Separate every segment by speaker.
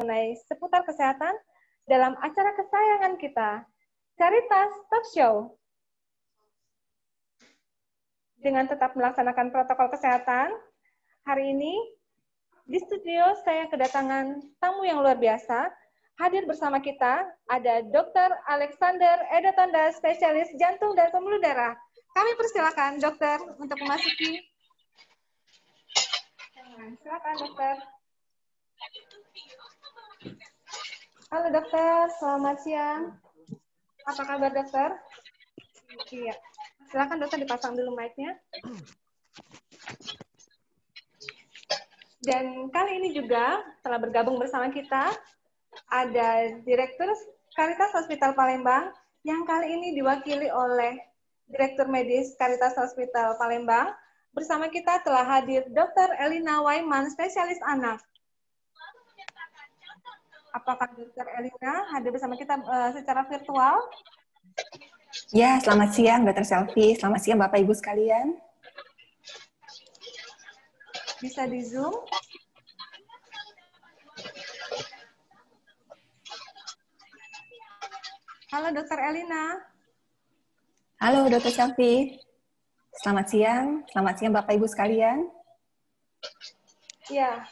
Speaker 1: mengenai seputar kesehatan dalam acara kesayangan kita, Caritas Talk Show. Dengan tetap melaksanakan protokol kesehatan, hari ini di studio saya kedatangan tamu yang luar biasa. Hadir bersama kita ada Dr. Alexander Edo Tonda, spesialis jantung dan pembuluh darah. Kami persilakan dokter untuk memasuki. Silakan dokter. Halo dokter, selamat siang. Apa kabar dokter? Iya. Silakan dokter dipasang dulu mic-nya. Dan kali ini juga telah bergabung bersama kita ada Direktur Caritas Hospital Palembang yang kali ini diwakili oleh Direktur Medis Caritas Hospital Palembang. Bersama kita telah hadir Dr. Elina Waiman, spesialis anak. Apakah Dr. Elina hadir bersama kita secara virtual?
Speaker 2: Ya, selamat siang Dr. Selvi. Selamat siang Bapak Ibu sekalian.
Speaker 1: Bisa di Zoom? Halo Dr. Elina.
Speaker 2: Halo Dr. Selvi. Selamat siang Bapak Ibu sekalian.
Speaker 1: Ya,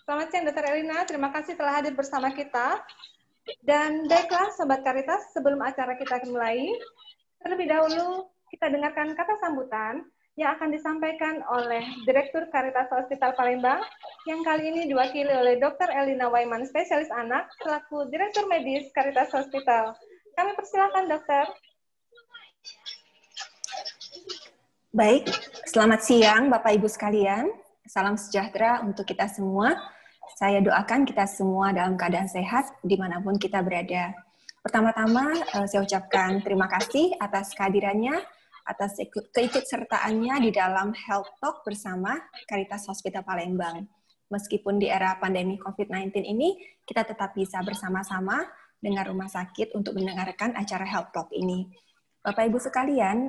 Speaker 1: selamat siang Dr. Elina. Terima kasih telah hadir bersama kita. Dan baiklah Sobat Caritas, sebelum acara kita mulai, terlebih dahulu kita dengarkan kata sambutan yang akan disampaikan oleh Direktur Caritas Hospital Palembang yang kali ini diwakili oleh Dr. Elina Waiman, spesialis anak, selaku Direktur Medis Caritas Hospital. Kami persilakan, dokter.
Speaker 2: Baik, selamat siang Bapak Ibu sekalian. Salam sejahtera untuk kita semua. Saya doakan kita semua dalam keadaan sehat dimanapun kita berada. Pertama-tama, saya ucapkan terima kasih atas kehadirannya, atas keikutsertaannya di dalam Health Talk bersama Caritas Hospital Palembang. Meskipun di era pandemi COVID-19 ini, kita tetap bisa bersama-sama dengan rumah sakit untuk mendengarkan acara Health Talk ini. Bapak Ibu sekalian,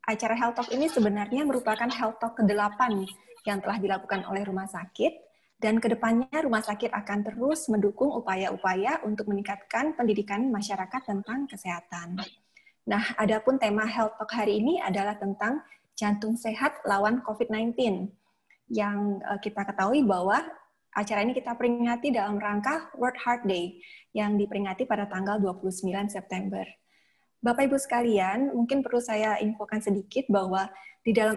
Speaker 2: acara Health Talk ini sebenarnya merupakan Health Talk ke-8 yang telah dilakukan oleh rumah sakit, dan kedepannya rumah sakit akan terus mendukung upaya-upaya untuk meningkatkan pendidikan masyarakat tentang kesehatan. Nah, adapun tema Health Talk hari ini adalah tentang jantung sehat lawan COVID-19. Yang kita ketahui bahwa acara ini kita peringati dalam rangka World Heart Day yang diperingati pada tanggal 29 September. Bapak Ibu sekalian, mungkin perlu saya infokan sedikit bahwa di dalam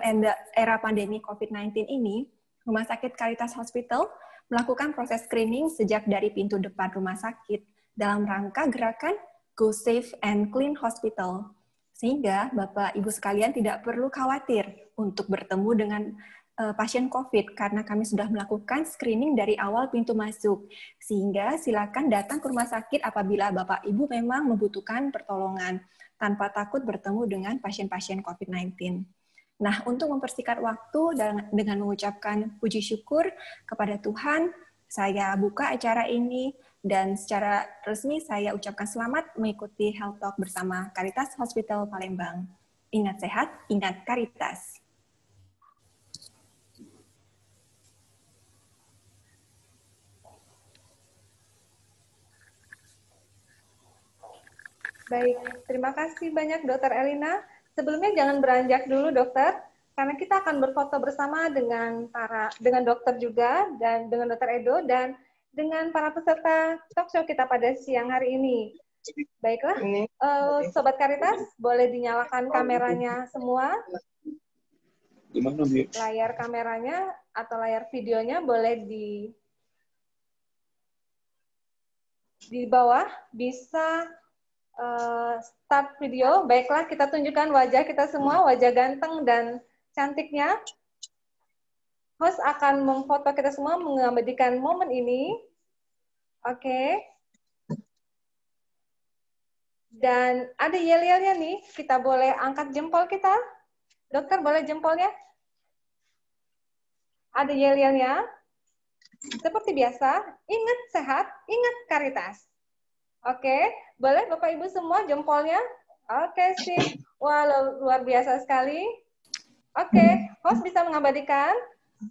Speaker 2: era pandemi COVID-19 ini, Rumah Sakit Caritas Hospital melakukan proses screening sejak dari pintu depan rumah sakit dalam rangka gerakan Go Safe and Clean Hospital. Sehingga Bapak Ibu sekalian tidak perlu khawatir untuk bertemu dengan pasien COVID karena kami sudah melakukan screening dari awal pintu masuk. Sehingga silakan datang ke rumah sakit apabila Bapak Ibu memang membutuhkan pertolongan tanpa takut bertemu dengan pasien-pasien COVID-19. Nah, untuk mempersingkat waktu dengan mengucapkan puji syukur kepada Tuhan, saya buka acara ini dan secara resmi saya ucapkan selamat mengikuti Health Talk bersama Caritas Hospital Palembang. Ingat sehat, ingat Caritas.
Speaker 1: Baik, terima kasih banyak Dr. Elina. Sebelumnya jangan beranjak dulu dokter, karena kita akan berfoto bersama dengan dokter juga dan dengan Dr. Edo dan dengan para peserta talk show kita pada siang hari ini. Baiklah, Sobat Caritas, boleh dinyalakan kameranya semua. Layar kameranya atau layar videonya boleh di bawah, bisa start video. Baiklah, kita tunjukkan wajah kita semua, wajah ganteng dan cantiknya. Host akan memfoto kita semua mengabadikan momen ini. Oke. Dan ada yel-yelnya nih, kita boleh angkat jempol kita. Dokter, boleh jempolnya? Ada yel-yelnya. Seperti biasa, ingat sehat, ingat Caritas. Oke, boleh Bapak Ibu semua jempolnya? Oke, sip. Wah, luar biasa sekali. Oke, host bisa mengabadikan. 1,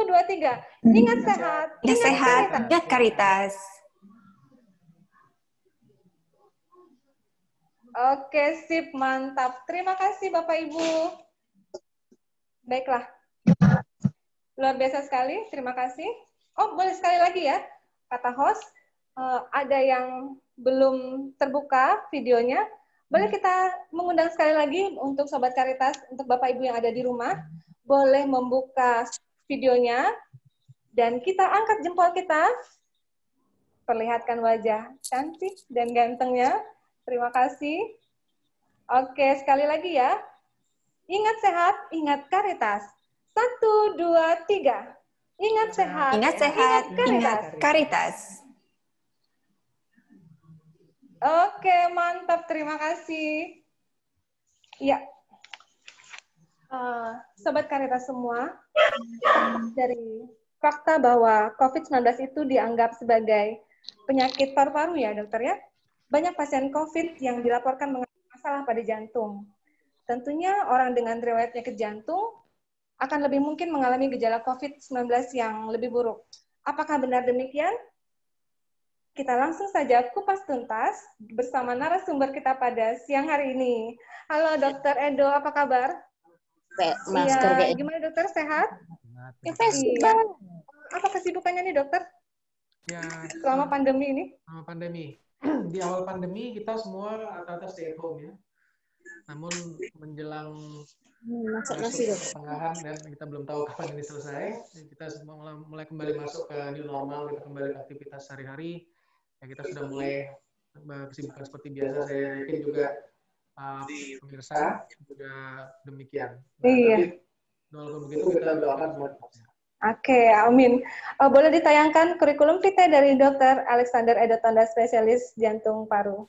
Speaker 1: 2, 3. Ingat sehat,
Speaker 2: Ingat sehat, ingat Caritas.
Speaker 1: Oke, sip, mantap. Terima kasih Bapak Ibu. Baiklah, luar biasa sekali. Terima kasih. Oh, boleh sekali lagi ya, kata host. Ada yang belum terbuka videonya. Boleh kita mengundang sekali lagi untuk Sobat Karitas, untuk Bapak Ibu yang ada di rumah. Boleh membuka videonya. Dan kita angkat jempol kita. Perlihatkan wajah cantik dan gantengnya. Terima kasih. Oke, sekali lagi ya. Ingat sehat, ingat Karitas. 1, 2, 3. Ingat sehat,
Speaker 2: Ingat sehat,
Speaker 1: ingat Karitas.
Speaker 2: ingat Karitas.
Speaker 1: Oke, mantap. Terima kasih. Iya. Sobat Karitas semua, dari fakta bahwa COVID-19 itu dianggap sebagai penyakit paru-paru ya, dokter ya. Banyak pasien COVID yang dilaporkan mengalami masalah pada jantung. Tentunya orang dengan riwayat penyakit jantung akan lebih mungkin mengalami gejala COVID-19 yang lebih buruk. Apakah benar demikian? Kita langsung saja kupas tuntas bersama narasumber kita pada siang hari ini. Halo Dokter Edo, apa kabar? Iya, gimana dokter, sehat? Iya. Apa kesibukannya nih dokter?
Speaker 3: Ya,
Speaker 1: selama pandemi ini?
Speaker 3: Selama pandemi. Di awal pandemi kita semua rata-rata stay at home ya. Namun menjelang masuk ke pertengahan dan kita belum tahu kapan ini selesai, kita semua mulai kembali masuk ke new normal, kita kembali ke aktivitas sehari-hari. Ya, kita sudah mulai kesibukan seperti biasa. Saya yakin juga pemirsa juga demikian. Nah,
Speaker 1: iya.
Speaker 3: Tapi walaupun begitu kita doakan semua.
Speaker 1: Oke, amin. Boleh ditayangkan kurikulum kita dari Dr. Alexander Edo Tondas, spesialis jantung paru.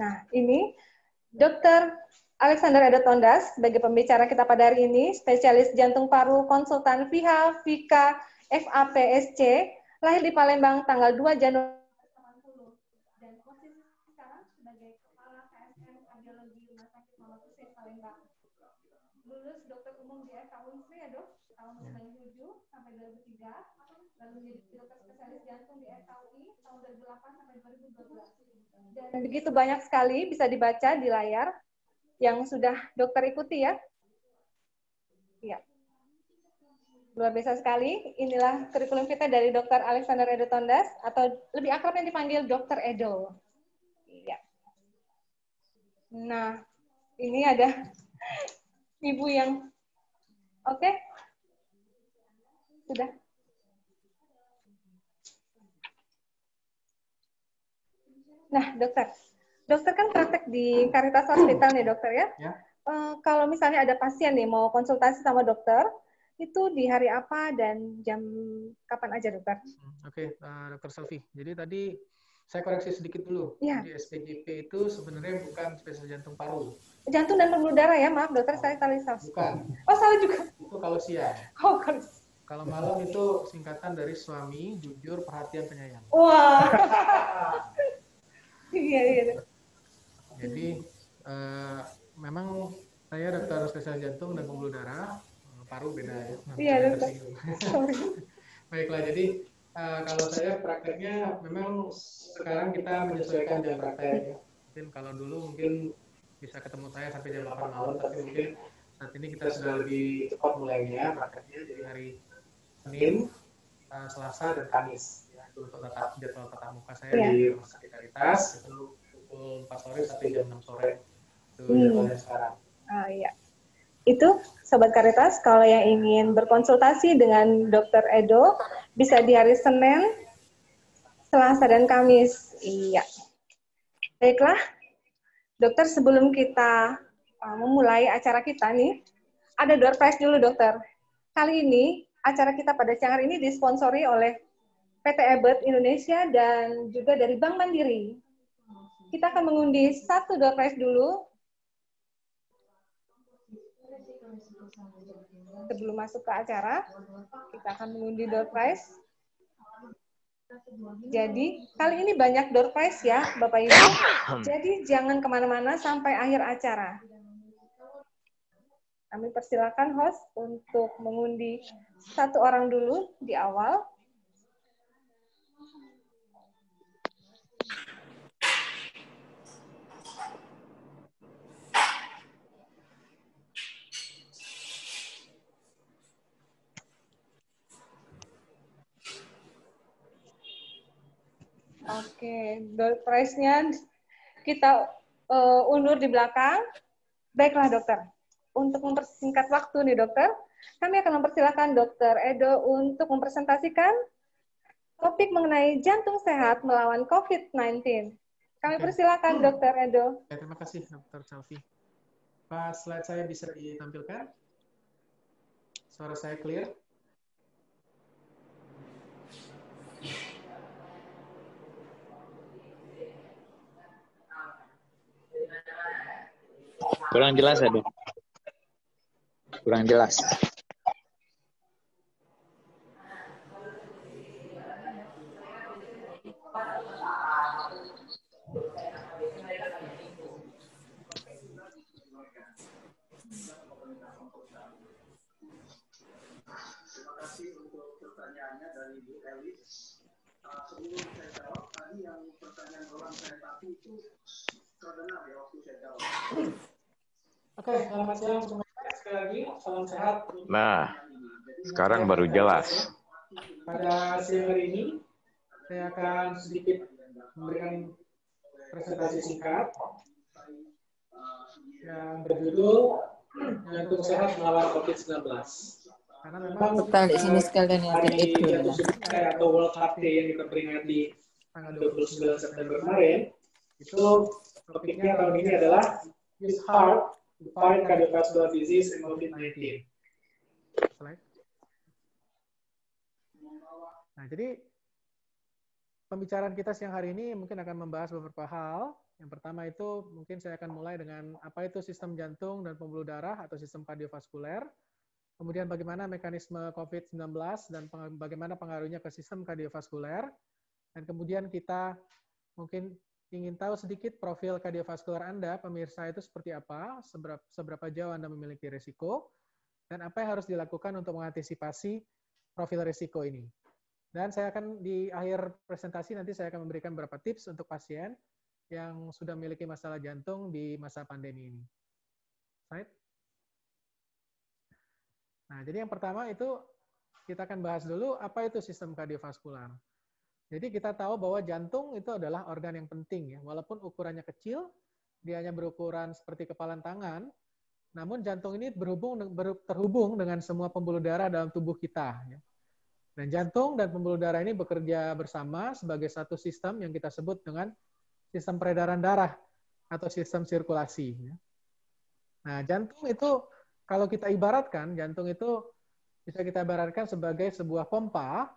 Speaker 1: Nah, ini Dr. Alexander Edo Tondas sebagai pembicara kita pada hari ini, spesialis jantung paru, konsultan FIHA, FIKA, FAPSC, lahir di Palembang tanggal 2 Januari 1980 dan posisi sekarang sebagai Kepala KSM Kardiologi Rumah Sakit Muhammad Hussein Palembang. Lulus dokter umum di FKU Unsri ya dok, tahun 1997 sampai 2003, lalu menjadi dokter spesialis jantung di FKUI tahun 2008 sampai 2012. Dan begitu banyak sekali bisa dibaca di layar yang sudah dokter ikuti ya. Iya. Luar biasa sekali. Inilah kurikulum kita dari Dr. Alexander Edo Tondas, atau lebih akrab yang dipanggil Dr. Edo. Iya. Nah, ini ada ibu yang oke. Sudah. Nah, dokter. Dokter kan praktek di Caritas Hospital nih, dokter ya?
Speaker 3: Ya.
Speaker 1: Kalau misalnya ada pasien nih mau konsultasi sama dokter, itu di hari apa dan jam kapan aja, dokter?
Speaker 3: Oke, Dokter Selvi. Jadi tadi saya koreksi sedikit dulu.
Speaker 1: Ya.
Speaker 3: Di SPJP itu sebenarnya bukan spesialis jantung paru.
Speaker 1: Jantung dan pembuluh darah ya, maaf dokter, saya salah.
Speaker 3: Bukan.
Speaker 1: Oh, salah juga.
Speaker 3: Itu kalau siang.
Speaker 1: Oh, kalau
Speaker 3: Kalau malam itu singkatan dari suami, jujur, perhatian, penyayang.
Speaker 1: wah. Iya.
Speaker 3: Jadi memang saya dokter spesialis jantung dan pembuluh darah, paru beda ya.
Speaker 1: Iya dokter.
Speaker 3: Baiklah, jadi kalau saya prakteknya memang sekarang kita menyesuaikan jam praktek. Mungkin kalau dulu mungkin bisa ketemu saya sampai jam 8 malam, tapi mungkin saat ini kita sudah lebih cepat mulainya prakteknya, jadi hari Senin, Selasa, dan Kamis. Ya, itu untuk jadwal tatap muka saya di Rumah Sakit Caritas, itu pukul 4 sore sampai jam 6 sore. Itu jadwalnya sekarang.
Speaker 1: Iya. Itu Sobat Caritas, kalau yang ingin berkonsultasi dengan Dr. Edo, bisa di hari Senin, Selasa, dan Kamis. Iya. Baiklah, dokter, sebelum kita memulai acara kita nih, ada door prize dulu, dokter. Kali ini, acara kita pada siang hari ini disponsori oleh PT Ebert Indonesia dan juga dari Bank Mandiri. Kita akan mengundi satu door prize dulu. Sebelum masuk ke acara, kita akan mengundi door prize. Jadi, kali ini banyak door prize ya, Bapak Ibu. Jadi, jangan kemana-mana sampai akhir acara. Kami persilakan host untuk mengundi satu orang dulu di awal. Oke, door prize-nya kita undur di belakang. Baiklah dokter, untuk mempersingkat waktu nih dokter, kami akan mempersilahkan Dokter Edo untuk mempresentasikan topik mengenai jantung sehat melawan COVID-19. Kami persilakan Dokter Edo.
Speaker 3: Terima kasih Dr. Selvi. Pak, slide saya bisa ditampilkan? Suara saya clear?
Speaker 4: Kurang jelas ya, Dok? Kurang jelas.
Speaker 5: Terima kasih untuk pertanyaannya dari Bu Elis. Sebelum saya jawab, tadi yang pertanyaan orang saya tadi itu terdengar ya waktu saya jawab.
Speaker 3: Oke, selamat siang semuanya. Sekali lagi, salam sehat.
Speaker 4: Nah, sekarang baru jelas.
Speaker 3: Pada siang hari ini, saya akan sedikit memberikan presentasi singkat yang berjudul Jantung Sehat Melawan COVID-19. Karena memang
Speaker 6: Total di sini sekalian yang
Speaker 3: hari
Speaker 6: itu
Speaker 3: Jantung Sedunia atau World Heart Day yang kita peringati tanggal 29 September kemarin, itu topiknya tahun ini adalah Use Heart to Fight Cardiovascular Disease and COVID-19. Nah, jadi pembicaraan kita siang hari ini mungkin akan membahas beberapa hal. Yang pertama itu mungkin saya akan mulai dengan apa itu sistem jantung dan pembuluh darah atau sistem kardiovaskuler. Kemudian bagaimana mekanisme COVID-19 dan bagaimana pengaruhnya ke sistem kardiovaskuler. Dan kemudian kita mungkin ingin tahu sedikit profil kardiovaskuler Anda, pemirsa itu seperti apa, seberapa jauh Anda memiliki risiko, dan apa yang harus dilakukan untuk mengantisipasi profil risiko ini. Dan saya akan di akhir presentasi nanti saya akan memberikan beberapa tips untuk pasien yang sudah memiliki masalah jantung di masa pandemi ini. Slide. Nah, jadi yang pertama itu kita akan bahas dulu apa itu sistem kardiovaskular. Jadi kita tahu bahwa jantung itu adalah organ yang penting ya, walaupun ukurannya kecil, dia hanya berukuran seperti kepalan tangan, namun jantung ini terhubung dengan semua pembuluh darah dalam tubuh kita. Ya. Dan jantung dan pembuluh darah ini bekerja bersama sebagai satu sistem yang kita sebut dengan sistem peredaran darah atau sistem sirkulasi. Nah, jantung itu kalau kita ibaratkan, jantung itu bisa kita ibaratkan sebagai sebuah pompa,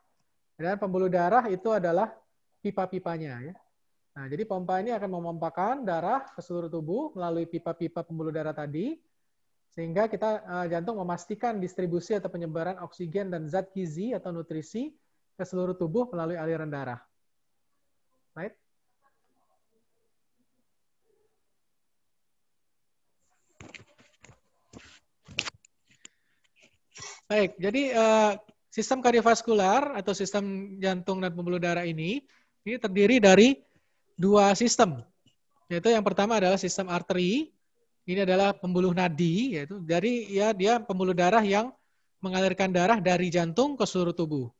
Speaker 3: dan pembuluh darah itu adalah pipa-pipanya. Ya. Nah, jadi pompa ini akan memompakan darah ke seluruh tubuh melalui pipa-pipa pembuluh darah tadi, sehingga kita jantung memastikan distribusi atau penyebaran oksigen dan zat gizi atau nutrisi ke seluruh tubuh melalui aliran darah. Right? Baik, jadi sistem kardiovaskular atau sistem jantung dan pembuluh darah ini terdiri dari dua sistem. Yaitu yang pertama adalah sistem arteri. Ini adalah pembuluh nadi, yaitu dari dia pembuluh darah yang mengalirkan darah dari jantung ke seluruh tubuh.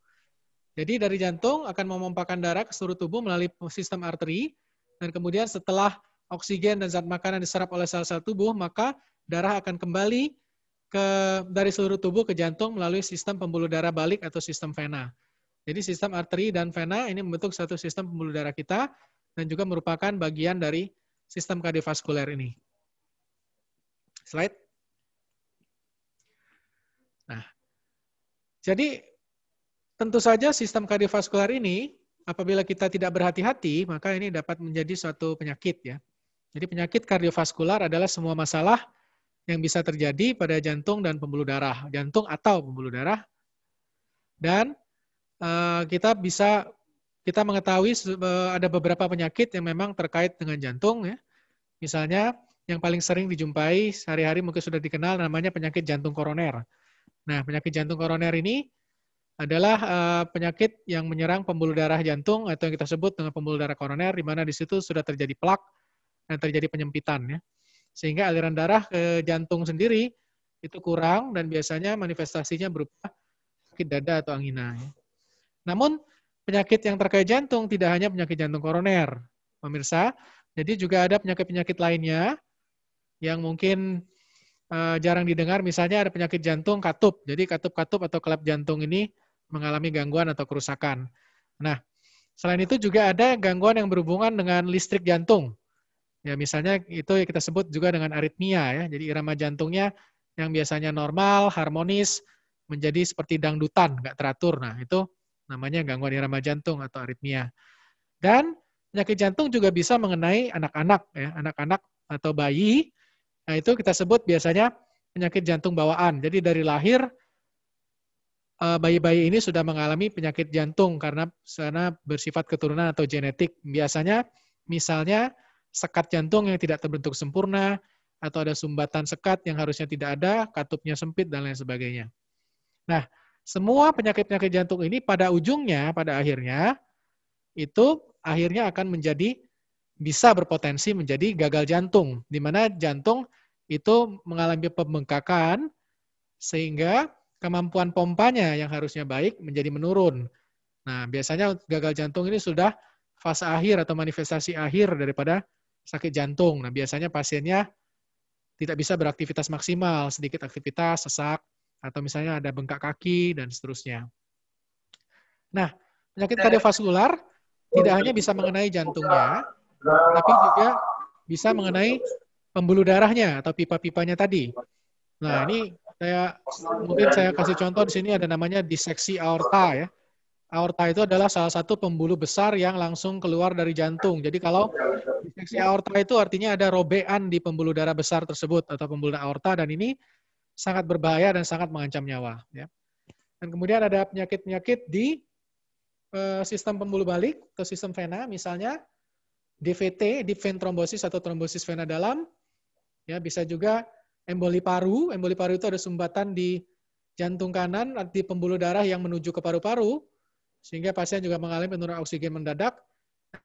Speaker 3: Jadi dari jantung akan memompakan darah ke seluruh tubuh melalui sistem arteri, dan kemudian setelah oksigen dan zat makanan diserap oleh sel-sel tubuh, maka darah akan kembali dari seluruh tubuh ke jantung melalui sistem pembuluh darah balik atau sistem vena. Jadi sistem arteri dan vena ini membentuk satu sistem pembuluh darah kita dan juga merupakan bagian dari sistem kardiovaskuler ini. Slide. Nah, jadi tentu saja sistem kardiovaskuler ini apabila kita tidak berhati-hati, maka ini dapat menjadi suatu penyakit ya. Jadi penyakit kardiovaskular adalah semua masalah yang bisa terjadi pada jantung dan pembuluh darah, jantung atau pembuluh darah. Dan kita mengetahui ada beberapa penyakit yang memang terkait dengan jantung ya. Misalnya yang paling sering dijumpai sehari-hari mungkin sudah dikenal namanya penyakit jantung koroner. Nah, penyakit jantung koroner ini adalah penyakit yang menyerang pembuluh darah jantung atau yang kita sebut dengan pembuluh darah koroner, di mana di situ sudah terjadi plak dan terjadi penyempitan, ya. Sehingga aliran darah ke jantung sendiri itu kurang dan biasanya manifestasinya berupa sakit dada atau angina, ya. Namun penyakit yang terkait jantung tidak hanya penyakit jantung koroner, pemirsa. Jadi juga ada penyakit-penyakit lainnya yang mungkin jarang didengar, misalnya ada penyakit jantung katup. Jadi katup-katup atau kelap jantung ini mengalami gangguan atau kerusakan. Nah, selain itu juga ada gangguan yang berhubungan dengan listrik jantung. Ya, misalnya itu yang kita sebut juga dengan aritmia, ya. Jadi irama jantungnya yang biasanya normal, harmonis, menjadi seperti dangdutan, nggak teratur. Nah, itu namanya gangguan irama jantung atau aritmia. Dan penyakit jantung juga bisa mengenai anak-anak, ya, anak-anak atau bayi. Nah, itu kita sebut biasanya penyakit jantung bawaan. Jadi dari lahir, bayi-bayi ini sudah mengalami penyakit jantung karena bersifat keturunan atau genetik. Biasanya, misalnya, sekat jantung yang tidak terbentuk sempurna, atau ada sumbatan sekat yang harusnya tidak ada, katupnya sempit, dan lain sebagainya. Nah, semua penyakit-penyakit jantung ini pada ujungnya, pada akhirnya, itu akhirnya akan menjadi bisa berpotensi menjadi gagal jantung, di mana jantung itu mengalami pembengkakan sehingga kemampuan pompanya yang harusnya baik menjadi menurun. Nah, biasanya gagal jantung ini sudah fase akhir atau manifestasi akhir daripada sakit jantung. Nah, biasanya pasiennya tidak bisa beraktivitas maksimal, sedikit aktivitas, sesak, atau misalnya ada bengkak kaki, dan seterusnya. Nah, penyakit kardiovaskular tidak hanya bisa mengenai jantungnya, tapi juga bisa mengenai pembuluh darahnya atau pipa-pipanya tadi. Nah, ini mungkin saya kasih contoh di sini ada namanya diseksi aorta, ya. Aorta itu adalah salah satu pembuluh besar yang langsung keluar dari jantung. Jadi kalau diseksi aorta itu artinya ada robekan di pembuluh darah besar tersebut atau pembuluh darah aorta, dan ini sangat berbahaya dan sangat mengancam nyawa, ya. Dan kemudian ada penyakit-penyakit di sistem pembuluh balik atau sistem vena, misalnya DVT, deep vein thrombosis atau trombosis vena dalam, ya, bisa juga emboli paru. Emboli paru itu ada sumbatan di jantung kanan, di pembuluh darah yang menuju ke paru-paru, sehingga pasien juga mengalami penurunan oksigen mendadak.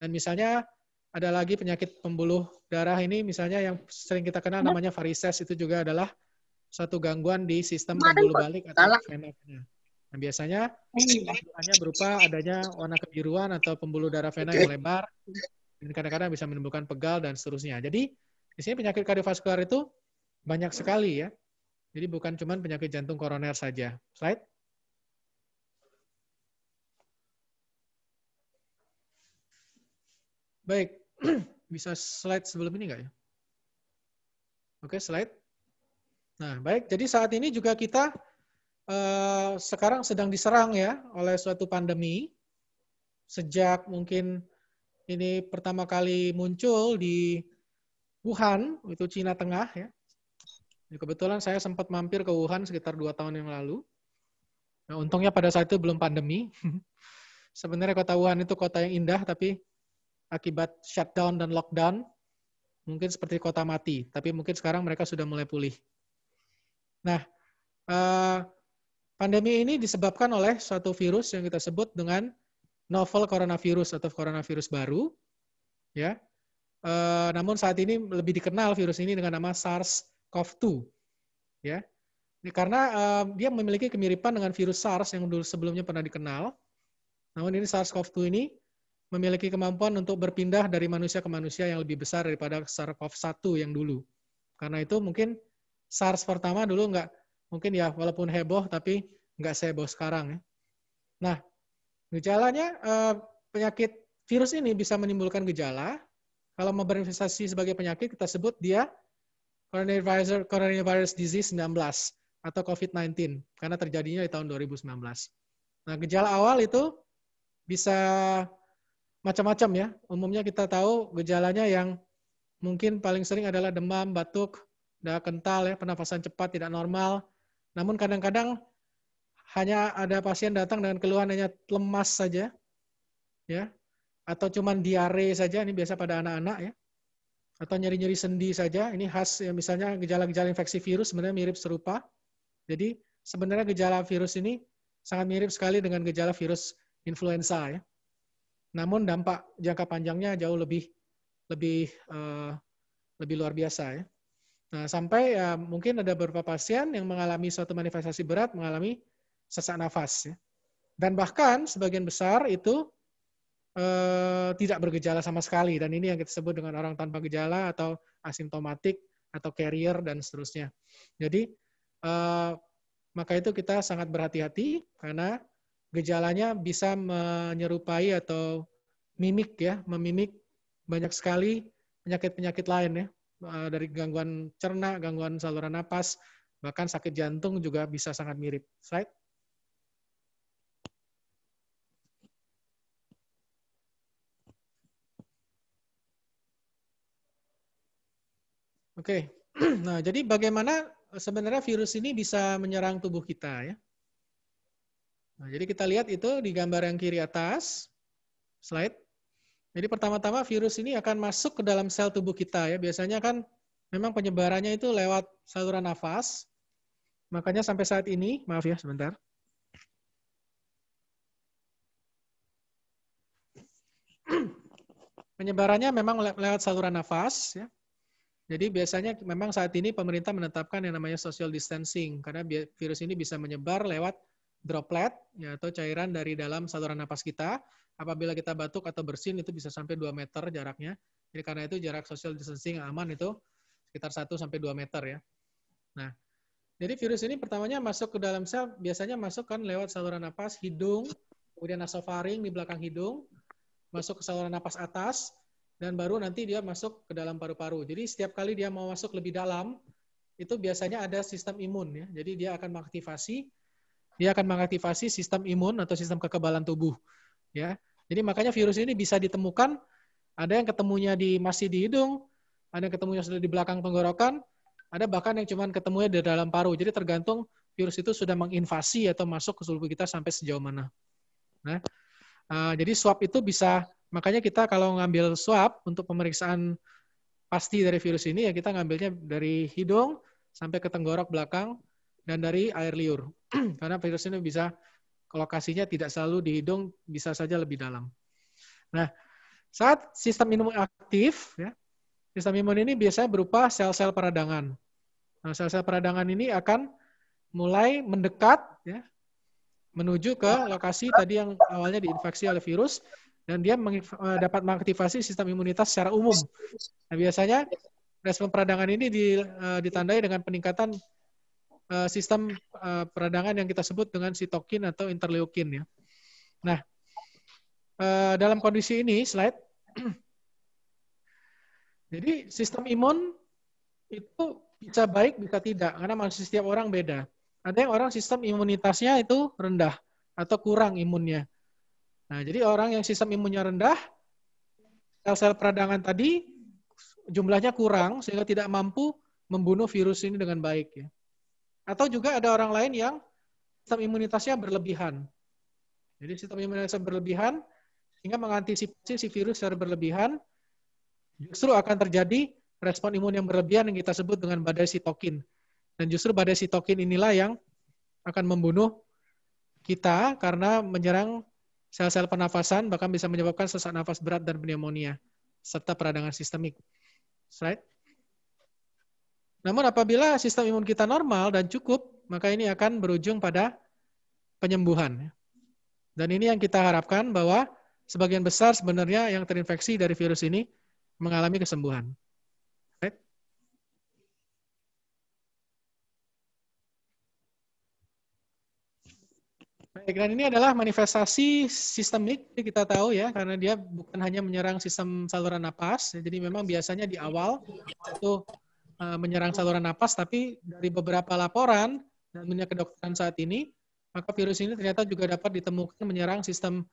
Speaker 3: Dan misalnya ada lagi penyakit pembuluh darah ini, misalnya yang sering kita kenal namanya varises, itu juga adalah suatu gangguan di sistem pembuluh balik atau vena-vena. Nah, biasanya keluhannya berupa adanya warna kebiruan atau pembuluh darah vena yang lebar, dan kadang-kadang bisa menimbulkan pegal dan seterusnya. Jadi di sini penyakit kardiovaskular itu banyak sekali, ya. Jadi bukan cuma penyakit jantung koroner saja. Slide. Baik, bisa slide sebelum ini nggak ya? Oke, slide. Nah, baik. Jadi saat ini juga kita sekarang sedang diserang, ya, oleh suatu pandemi. Sejak mungkin ini pertama kali muncul di Wuhan, itu Cina Tengah, ya. Kebetulan saya sempat mampir ke Wuhan sekitar 2 tahun yang lalu. Nah, untungnya pada saat itu belum pandemi. Sebenarnya kota Wuhan itu kota yang indah, tapi akibat shutdown dan lockdown, mungkin seperti kota mati. Tapi mungkin sekarang mereka sudah mulai pulih. Nah, pandemi ini disebabkan oleh suatu virus yang kita sebut dengan novel coronavirus atau coronavirus baru, ya. Namun saat ini lebih dikenal virus ini dengan nama SARS-CoV-2, ya. Karena dia memiliki kemiripan dengan virus SARS yang dulu sebelumnya pernah dikenal. Namun ini SARS-CoV-2 ini memiliki kemampuan untuk berpindah dari manusia ke manusia yang lebih besar daripada SARS-CoV-1 yang dulu. Karena itu mungkin SARS pertama dulu nggak, mungkin ya walaupun heboh tapi nggak seheboh sekarang, ya. Nah, gejalanya penyakit virus ini bisa menimbulkan gejala. Kalau mau berinvestasi sebagai penyakit, kita sebut dia coronavirus disease 19 atau COVID-19 karena terjadinya di tahun 2019. Nah, gejala awal itu bisa macam-macam, ya. Umumnya kita tahu gejalanya yang mungkin paling sering adalah demam, batuk, darah kental, ya, pernafasan cepat, tidak normal. Namun kadang-kadang hanya ada pasien datang dengan keluhan hanya lemas saja, ya, atau cuman diare saja. Ini biasa pada anak-anak, ya. atau nyeri-nyeri sendi saja. Ini khas ya, misalnya gejala-gejala infeksi virus sebenarnya mirip serupa. Jadi sebenarnya gejala virus ini sangat mirip sekali dengan gejala virus influenza ya. Namun dampak jangka panjangnya jauh lebih luar biasa ya. Nah, sampai ya mungkin ada beberapa pasien yang mengalami suatu manifestasi berat, mengalami sesak nafas ya. Dan bahkan sebagian besar itu tidak bergejala sama sekali, dan ini yang kita sebut dengan orang tanpa gejala atau asimptomatik atau carrier dan seterusnya. Jadi maka itu kita sangat berhati-hati karena gejalanya bisa menyerupai atau mimik ya, memimik banyak sekali penyakit-penyakit lain ya, dari gangguan cerna, gangguan saluran napas, bahkan sakit jantung juga bisa sangat mirip. Slide. Oke, nah jadi bagaimana sebenarnya virus ini bisa menyerang tubuh kita ya? Nah, jadi kita lihat itu di gambar yang kiri atas, slide. Jadi pertama-tama virus ini akan masuk ke dalam sel tubuh kita ya. Biasanya kan memang penyebarannya itu lewat saluran nafas. Makanya sampai saat ini, maaf ya sebentar. Penyebarannya memang lewat saluran nafas ya. Jadi biasanya memang saat ini pemerintah menetapkan yang namanya social distancing karena virus ini bisa menyebar lewat droplet ya, atau cairan dari dalam saluran napas kita. Apabila kita batuk atau bersin itu bisa sampai 2 meter jaraknya. Jadi karena itu jarak social distancing aman itu sekitar 1 sampai 2 meter ya. Nah, jadi virus ini pertamanya masuk ke dalam sel, biasanya masuk kan lewat saluran napas hidung, kemudian nasofaring di belakang hidung, masuk ke saluran napas atas, dan baru nanti dia masuk ke dalam paru-paru. Jadi setiap kali dia mau masuk lebih dalam, itu biasanya ada sistem imun ya. Jadi dia akan mengaktifasi sistem imun atau sistem kekebalan tubuh ya. Jadi makanya virus ini bisa ditemukan, ada yang ketemunya masih di hidung, ada yang ketemunya sudah di belakang tenggorokan, ada bahkan yang cuma ketemunya di dalam paru. Jadi tergantung virus itu sudah menginvasi atau masuk ke tubuh kita sampai sejauh mana. Nah, jadi swab itu bisa, makanya kita kalau ngambil swab untuk pemeriksaan pasti dari virus ini, ya kita ngambilnya dari hidung sampai ke tenggorok belakang dan dari air liur. Karena virus ini bisa, lokasinya tidak selalu di hidung, bisa saja lebih dalam. Nah, saat sistem imun aktif, ya, sistem imun ini biasanya berupa sel-sel peradangan. Nah, sel-sel peradangan ini akan mulai mendekat, ya, menuju ke lokasi tadi yang awalnya diinfeksi oleh virus, dan dia dapat mengaktifasi sistem imunitas secara umum. Nah, biasanya respon peradangan ini ditandai dengan peningkatan sistem peradangan yang kita sebut dengan sitokin atau interleukin. Ya. Nah, dalam kondisi ini, slide. Jadi sistem imun itu bisa baik, bisa tidak, karena masih setiap orang beda. Ada yang orang sistem imunitasnya itu rendah atau kurang imunnya. Nah, jadi orang yang sistem imunnya rendah, sel-sel peradangan tadi jumlahnya kurang sehingga tidak mampu membunuh virus ini dengan baik. Ya. Atau juga ada orang lain yang sistem imunitasnya berlebihan. Jadi sistem imunitasnya berlebihan sehingga mengantisipasi si virus secara berlebihan, justru akan terjadi respon imun yang berlebihan yang kita sebut dengan badai sitokin. Dan justru badai sitokin inilah yang akan membunuh kita karena menyerang sel-sel pernafasan, bahkan bisa menyebabkan sesak nafas berat dan pneumonia, serta peradangan sistemik. Slide. Namun apabila sistem imun kita normal dan cukup, maka ini akan berujung pada penyembuhan. Dan ini yang kita harapkan bahwa sebagian besar sebenarnya yang terinfeksi dari virus ini mengalami kesembuhan. Baik, dan ini adalah manifestasi sistemik, kita tahu ya, karena dia bukan hanya menyerang sistem saluran napas, jadi memang biasanya di awal itu menyerang saluran napas, tapi dari beberapa laporan dan dunia kedokteran saat ini, maka virus ini ternyata juga dapat ditemukan menyerang sistem,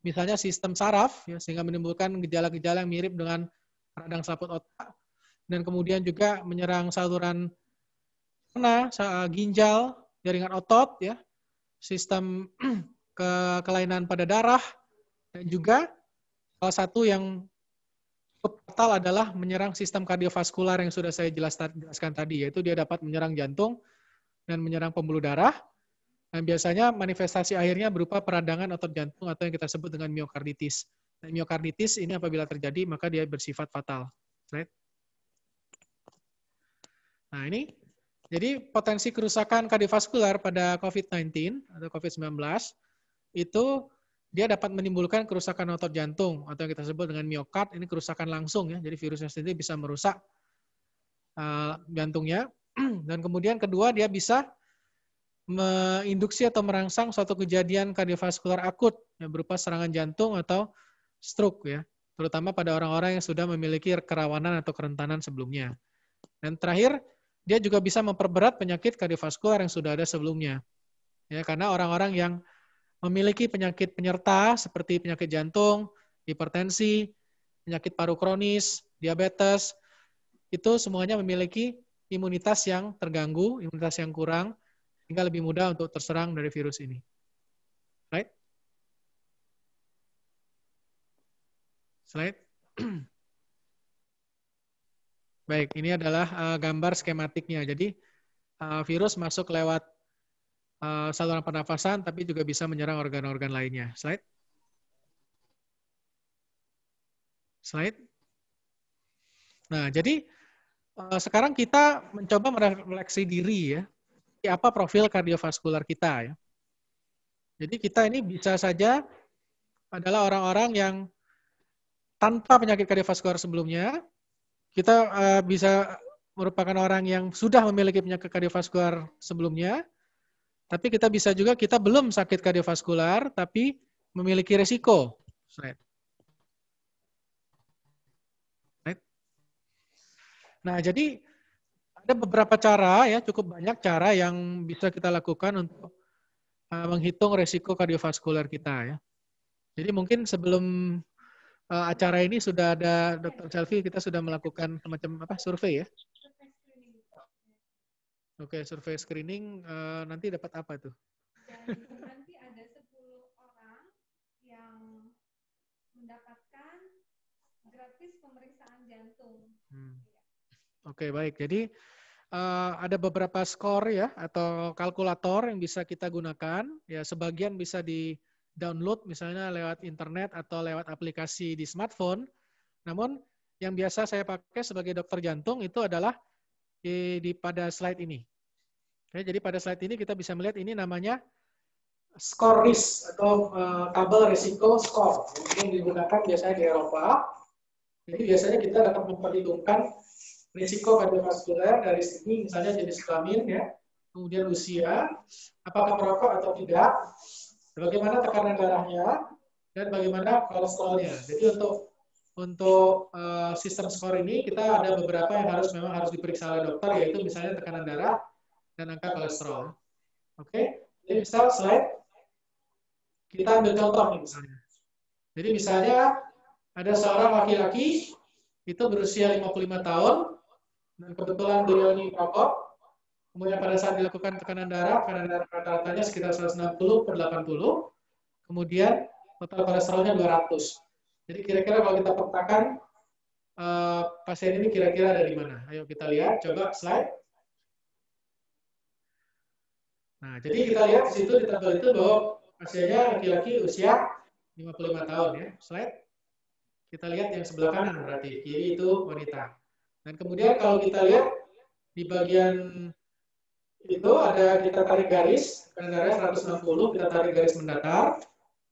Speaker 3: misalnya sistem saraf, ya, sehingga menimbulkan gejala-gejala yang mirip dengan radang selaput otak, dan kemudian juga menyerang saluran cerna, ginjal, jaringan otot, ya, sistem kelainan pada darah, dan juga salah satu yang fatal adalah menyerang sistem kardiovaskular yang sudah saya jelaskan tadi, yaitu dia dapat menyerang jantung dan menyerang pembuluh darah. Dan biasanya manifestasi akhirnya berupa peradangan otot jantung atau yang kita sebut dengan miokarditis. Dan miokarditis ini apabila terjadi maka dia bersifat fatal. Right? Nah ini, jadi potensi kerusakan kardiovaskular pada COVID-19 atau COVID-19 itu dia dapat menimbulkan kerusakan otot jantung atau yang kita sebut dengan miokard. Ini kerusakan langsung ya, jadi virusnya sendiri bisa merusak jantungnya. Dan kemudian kedua dia bisa menginduksi atau merangsang suatu kejadian kardiovaskular akut yang berupa serangan jantung atau stroke ya, terutama pada orang-orang yang sudah memiliki kerawanan atau kerentanan sebelumnya. Dan terakhir, dia juga bisa memperberat penyakit kardiovaskular yang sudah ada sebelumnya. Ya, karena orang-orang yang memiliki penyakit penyerta seperti penyakit jantung, hipertensi, penyakit paru kronis, diabetes, itu semuanya memiliki imunitas yang terganggu, imunitas yang kurang, sehingga lebih mudah untuk terserang dari virus ini. Right? Slide. Baik, ini adalah gambar skematiknya. Jadi virus masuk lewat saluran pernafasan, tapi juga bisa menyerang organ-organ lainnya. Slide. Slide. Nah, jadi sekarang kita mencoba merefleksi diri ya. Apa profil kardiovaskular kita ya. Jadi kita ini bisa saja adalah orang-orang yang tanpa penyakit kardiovaskular sebelumnya. Kita bisa merupakan orang yang sudah memiliki penyakit kardiovaskular sebelumnya. Tapi kita bisa juga kita belum sakit kardiovaskular, tapi memiliki resiko. Right. Nah, jadi ada beberapa cara, ya cukup banyak cara yang bisa kita lakukan untuk menghitung resiko kardiovaskular kita. Ya. Jadi mungkin sebelum acara ini sudah ada Dr. Selvi, kita sudah melakukan semacam apa survei ya? Oke, survei screening nanti dapat apa tuh?
Speaker 1: Dan nanti ada 10 orang yang mendapatkan gratis pemeriksaan jantung.
Speaker 3: Oke, baik. Jadi ada beberapa skor ya atau kalkulator yang bisa kita gunakan. Ya, sebagian bisa di-download misalnya lewat internet atau lewat aplikasi di smartphone. Namun yang biasa saya pakai sebagai dokter jantung itu adalah pada slide ini. Oke, jadi pada slide ini kita bisa melihat ini namanya skor risk atau tabel risiko skor yang digunakan biasanya di Eropa. Jadi biasanya kita dapat memperhitungkan risiko kardiovaskular dari segi misalnya jenis kelamin ya, kemudian usia, apakah merokok atau tidak, bagaimana tekanan darahnya, dan bagaimana kolesterolnya. Jadi untuk sistem skor ini kita ada beberapa yang memang harus diperiksa oleh dokter, yaitu misalnya tekanan darah dan angka kolesterol. Oke, jadi misal slide kita ambil contoh nih misalnya. Jadi misalnya ada seorang laki-laki itu berusia 55 tahun dan kebetulan beliau ini perokok. Kemudian pada saat dilakukan tekanan darah rata-ratanya sekitar 160/80. Kemudian total kolesterolnya 200. Jadi kira-kira kalau kita petakan pasien ini kira-kira ada di mana? Ayo kita lihat, coba slide. Nah, jadi kita lihat di situ di tabel itu bahwa pasiennya laki-laki usia 55 tahun ya. Slide. Kita lihat yang sebelah kanan berarti, kiri itu wanita. Dan kemudian kalau kita lihat di bagian itu ada kita tarik garis, tekanan darah 160, kita tarik garis mendatar.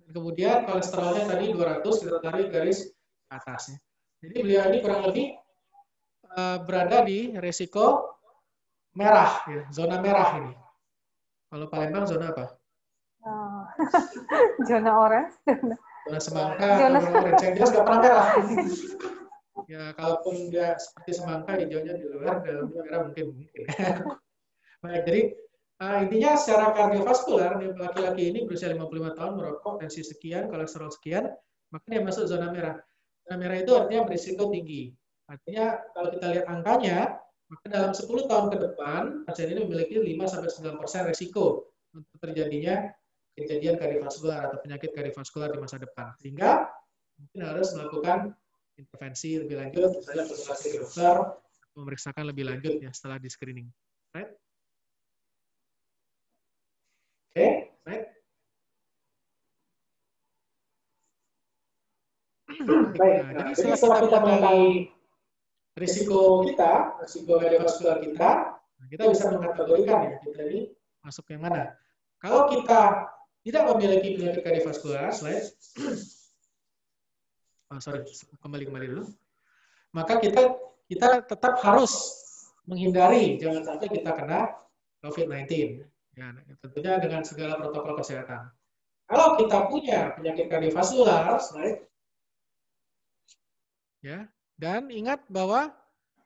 Speaker 3: Dan kemudian kolesterolnya tadi 200, kita tarik garis atasnya. Jadi beliau ini kurang lebih berada di resiko merah, ya, zona merah ini. Kalau Palembang zona apa?
Speaker 1: Oh. Zona orange.
Speaker 3: Zona semangka, zona orange. Yang jelas nggak pernah merah. Ya, kalaupun dia seperti semangka, hijaunya di luar, dalamnya merah mungkin. Baik, jadi intinya secara kardiovaskular, laki-laki ini berusia 55 tahun, merokok, tensi sekian, kolesterol sekian, maka dia masuk zona merah. Zona merah itu artinya berisiko tinggi. Artinya kalau kita lihat angkanya, maka dalam 10 tahun ke depan, pasien ini memiliki 5-9% risiko untuk terjadinya kejadian kardiovaskular atau penyakit kardiovaskular di masa depan. Sehingga mungkin harus melakukan intervensi lebih lanjut, misalnya konsultasi ke dokter, memeriksakan lebih lanjut ya setelah di screening. Right? Oke, right? Baik, nah, jadi setelah kita mengetahui risiko kardiovaskular kita, kita bisa mengkategorikan ya, kita ini masuk yang mana. Kalau kita tidak memiliki penyakit kardiovaskular, kembali dulu, maka kita tetap harus menghindari jangan sampai kita kena COVID-19. Ya, tentunya dengan segala protokol kesehatan. Kalau kita punya penyakit kardiovaskular, ya, dan ingat bahwa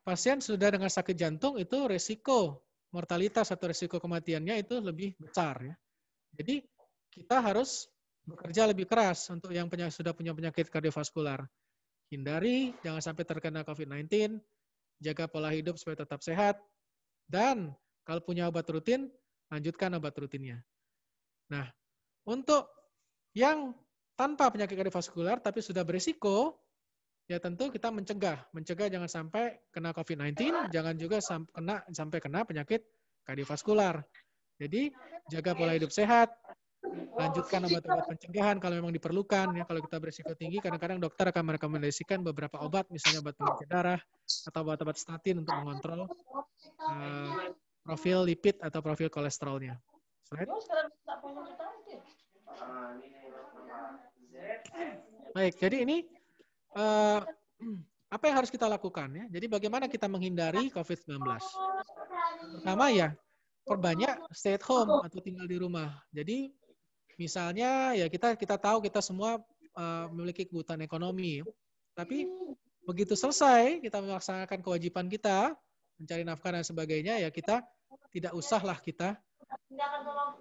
Speaker 3: pasien sudah dengan sakit jantung itu resiko mortalitas atau resiko kematiannya itu lebih besar ya. Jadi kita harus bekerja lebih keras untuk yang sudah punya penyakit kardiovaskular. Hindari jangan sampai terkena COVID-19, jaga pola hidup supaya tetap sehat, dan kalau punya obat rutin, lanjutkan obat rutinnya. Nah, untuk yang tanpa penyakit kardiovaskular tapi sudah berisiko, ya tentu kita mencegah jangan sampai kena COVID-19, jangan juga sampai kena penyakit kardiovaskular. Jadi jaga pola hidup sehat, lanjutkan obat-obat pencegahan kalau memang diperlukan. Ya, kalau kita berisiko tinggi, kadang-kadang dokter akan merekomendasikan beberapa obat, misalnya obat pengecek darah atau obat-obat statin untuk mengontrol profil lipid atau profil kolesterolnya. Slide. Baik, jadi ini apa yang harus kita lakukan ya? Jadi bagaimana kita menghindari COVID-19? Pertama ya, perbanyak stay at home atau tinggal di rumah. Jadi misalnya ya kita tahu kita semua memiliki kebutuhan ekonomi, tapi begitu selesai kita melaksanakan kewajiban kita mencari nafkah dan sebagainya, ya kita tidak usahlah kita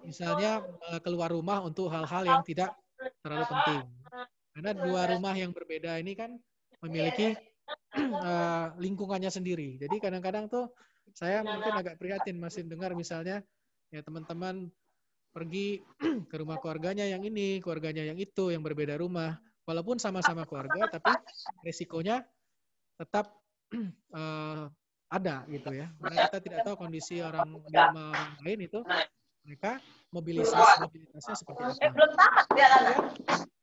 Speaker 3: misalnya keluar rumah untuk hal-hal yang tidak terlalu penting. Karena dua rumah yang berbeda ini kan memiliki lingkungannya sendiri. Jadi kadang-kadang tuh saya mungkin agak prihatin masih dengar misalnya ya teman-teman pergi ke rumah keluarganya yang ini, keluarganya yang itu, yang berbeda rumah. Walaupun sama-sama keluarga, tapi resikonya tetap ada gitu ya. Karena kita tidak tahu kondisi orang di rumah orang lain itu, mereka mobilitasnya seperti apa.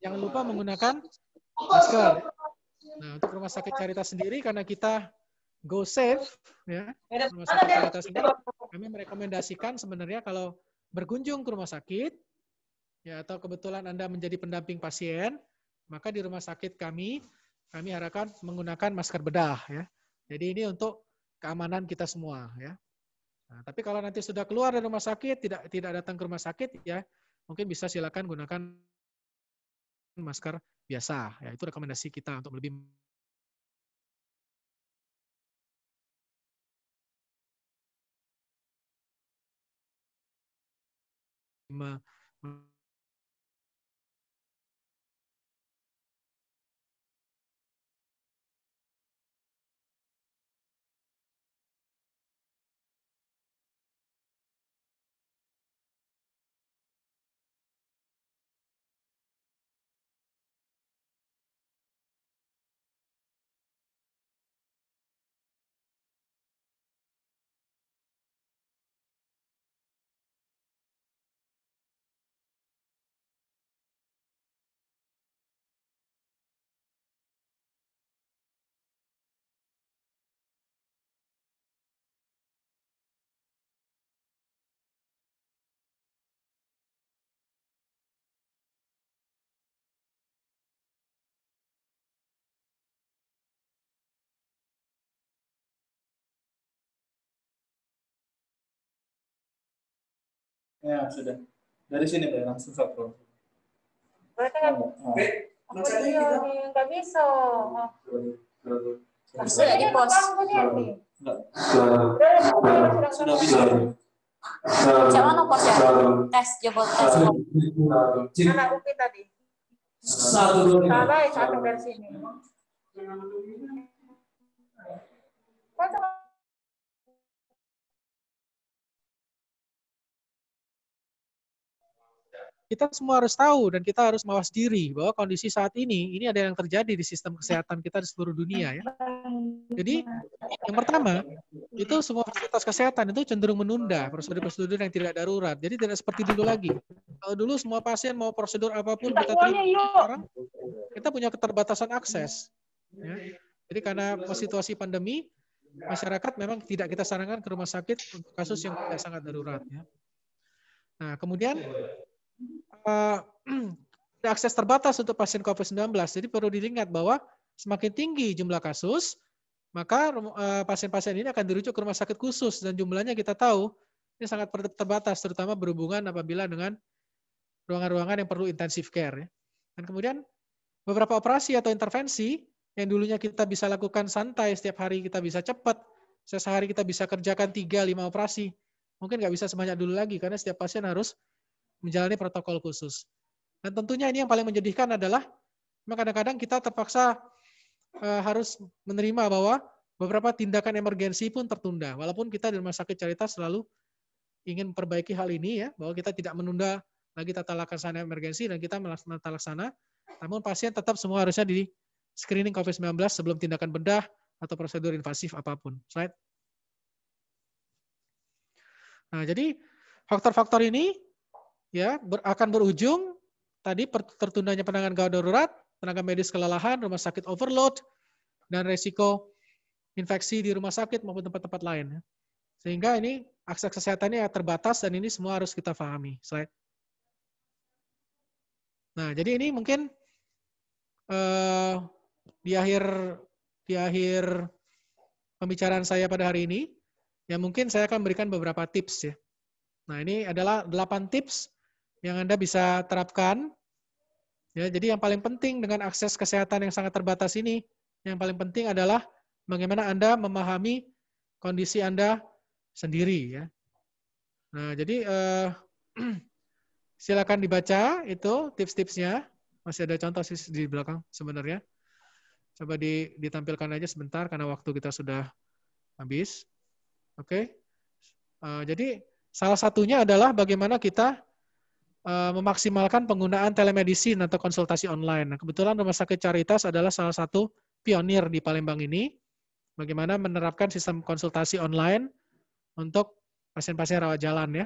Speaker 3: Jangan lupa menggunakan masker. Nah, untuk Rumah Sakit Caritas sendiri, karena kita go safe, ya, Rumah Sakit Caritas ini kami merekomendasikan sebenarnya kalau berkunjung ke rumah sakit, ya atau kebetulan Anda menjadi pendamping pasien, maka di rumah sakit kami harapkan menggunakan masker bedah, ya. Jadi ini untuk keamanan kita semua, ya. Nah, tapi kalau nanti sudah keluar dari rumah sakit, tidak datang ke rumah sakit, ya mungkin bisa silakan gunakan masker biasa, ya itu rekomendasi kita untuk lebih
Speaker 5: Ya, sudah. Dari sini, Pak, langsung subscribe.
Speaker 6: Nggak bisa. Bisa di pos.
Speaker 5: Sudah bisa.
Speaker 6: Siapa nomor posnya? Tes, jebol tes.
Speaker 5: Mana
Speaker 6: Upi tadi?
Speaker 5: Satu.
Speaker 6: Satu dari sini.
Speaker 3: kita semua harus tahu dan kita harus mawas diri bahwa kondisi saat ini ada yang terjadi di sistem kesehatan kita di seluruh dunia ya. Jadi yang pertama, itu semua fasilitas kesehatan itu cenderung menunda prosedur-prosedur yang tidak darurat. Jadi tidak seperti dulu lagi. Kalau dulu semua pasien mau prosedur apapun kita terima, sekarang kita punya keterbatasan akses. Ya. Jadi karena situasi pandemi, masyarakat memang tidak kita sarankan ke rumah sakit untuk kasus yang tidak sangat darurat. Ya. Nah, kemudian ada akses terbatas untuk pasien COVID-19. Jadi perlu diingat bahwa semakin tinggi jumlah kasus, maka pasien-pasien ini akan dirujuk ke rumah sakit khusus dan jumlahnya kita tahu ini sangat terbatas, terutama berhubungan apabila dengan ruangan-ruangan yang perlu intensive care. Dan kemudian beberapa operasi atau intervensi yang dulunya kita bisa lakukan santai, setiap hari kita bisa cepat, sehari kita bisa kerjakan 3-5 operasi, mungkin nggak bisa sebanyak dulu lagi karena setiap pasien harus menjalani protokol khusus. Dan tentunya ini yang paling menyedihkan adalah kadang-kadang kita terpaksa harus menerima bahwa beberapa tindakan emergensi pun tertunda. Walaupun kita di Rumah Sakit Caritas selalu ingin memperbaiki hal ini ya, bahwa kita tidak menunda lagi tata laksana emergensi dan kita melaksanakan tata laksana, namun pasien tetap semua harusnya di screening COVID-19 sebelum tindakan bedah atau prosedur invasif apapun. Slide. Nah, jadi faktor-faktor ini ya akan berujung tadi tertundanya penanganan gawat darurat, tenaga medis kelelahan, rumah sakit overload, dan resiko infeksi di rumah sakit maupun tempat-tempat lain. Sehingga ini akses kesehatannya terbatas dan ini semua harus kita pahami. Slide. Nah, jadi ini mungkin di akhir pembicaraan saya pada hari ini, ya mungkin saya akan berikan beberapa tips ya. Nah, ini adalah 8 tips yang Anda bisa terapkan. Ya, jadi yang paling penting dengan akses kesehatan yang sangat terbatas ini, yang paling penting adalah bagaimana Anda memahami kondisi Anda sendiri ya. Nah, jadi silakan dibaca itu tips-tipsnya. Masih ada contoh di belakang sebenarnya. Coba ditampilkan aja sebentar karena waktu kita sudah habis. Oke. Jadi salah satunya adalah bagaimana kita memaksimalkan penggunaan telemedicine atau konsultasi online. Nah, kebetulan Rumah Sakit Caritas adalah salah satu pionir di Palembang ini. Bagaimana menerapkan sistem konsultasi online untuk pasien-pasien rawat jalan ya.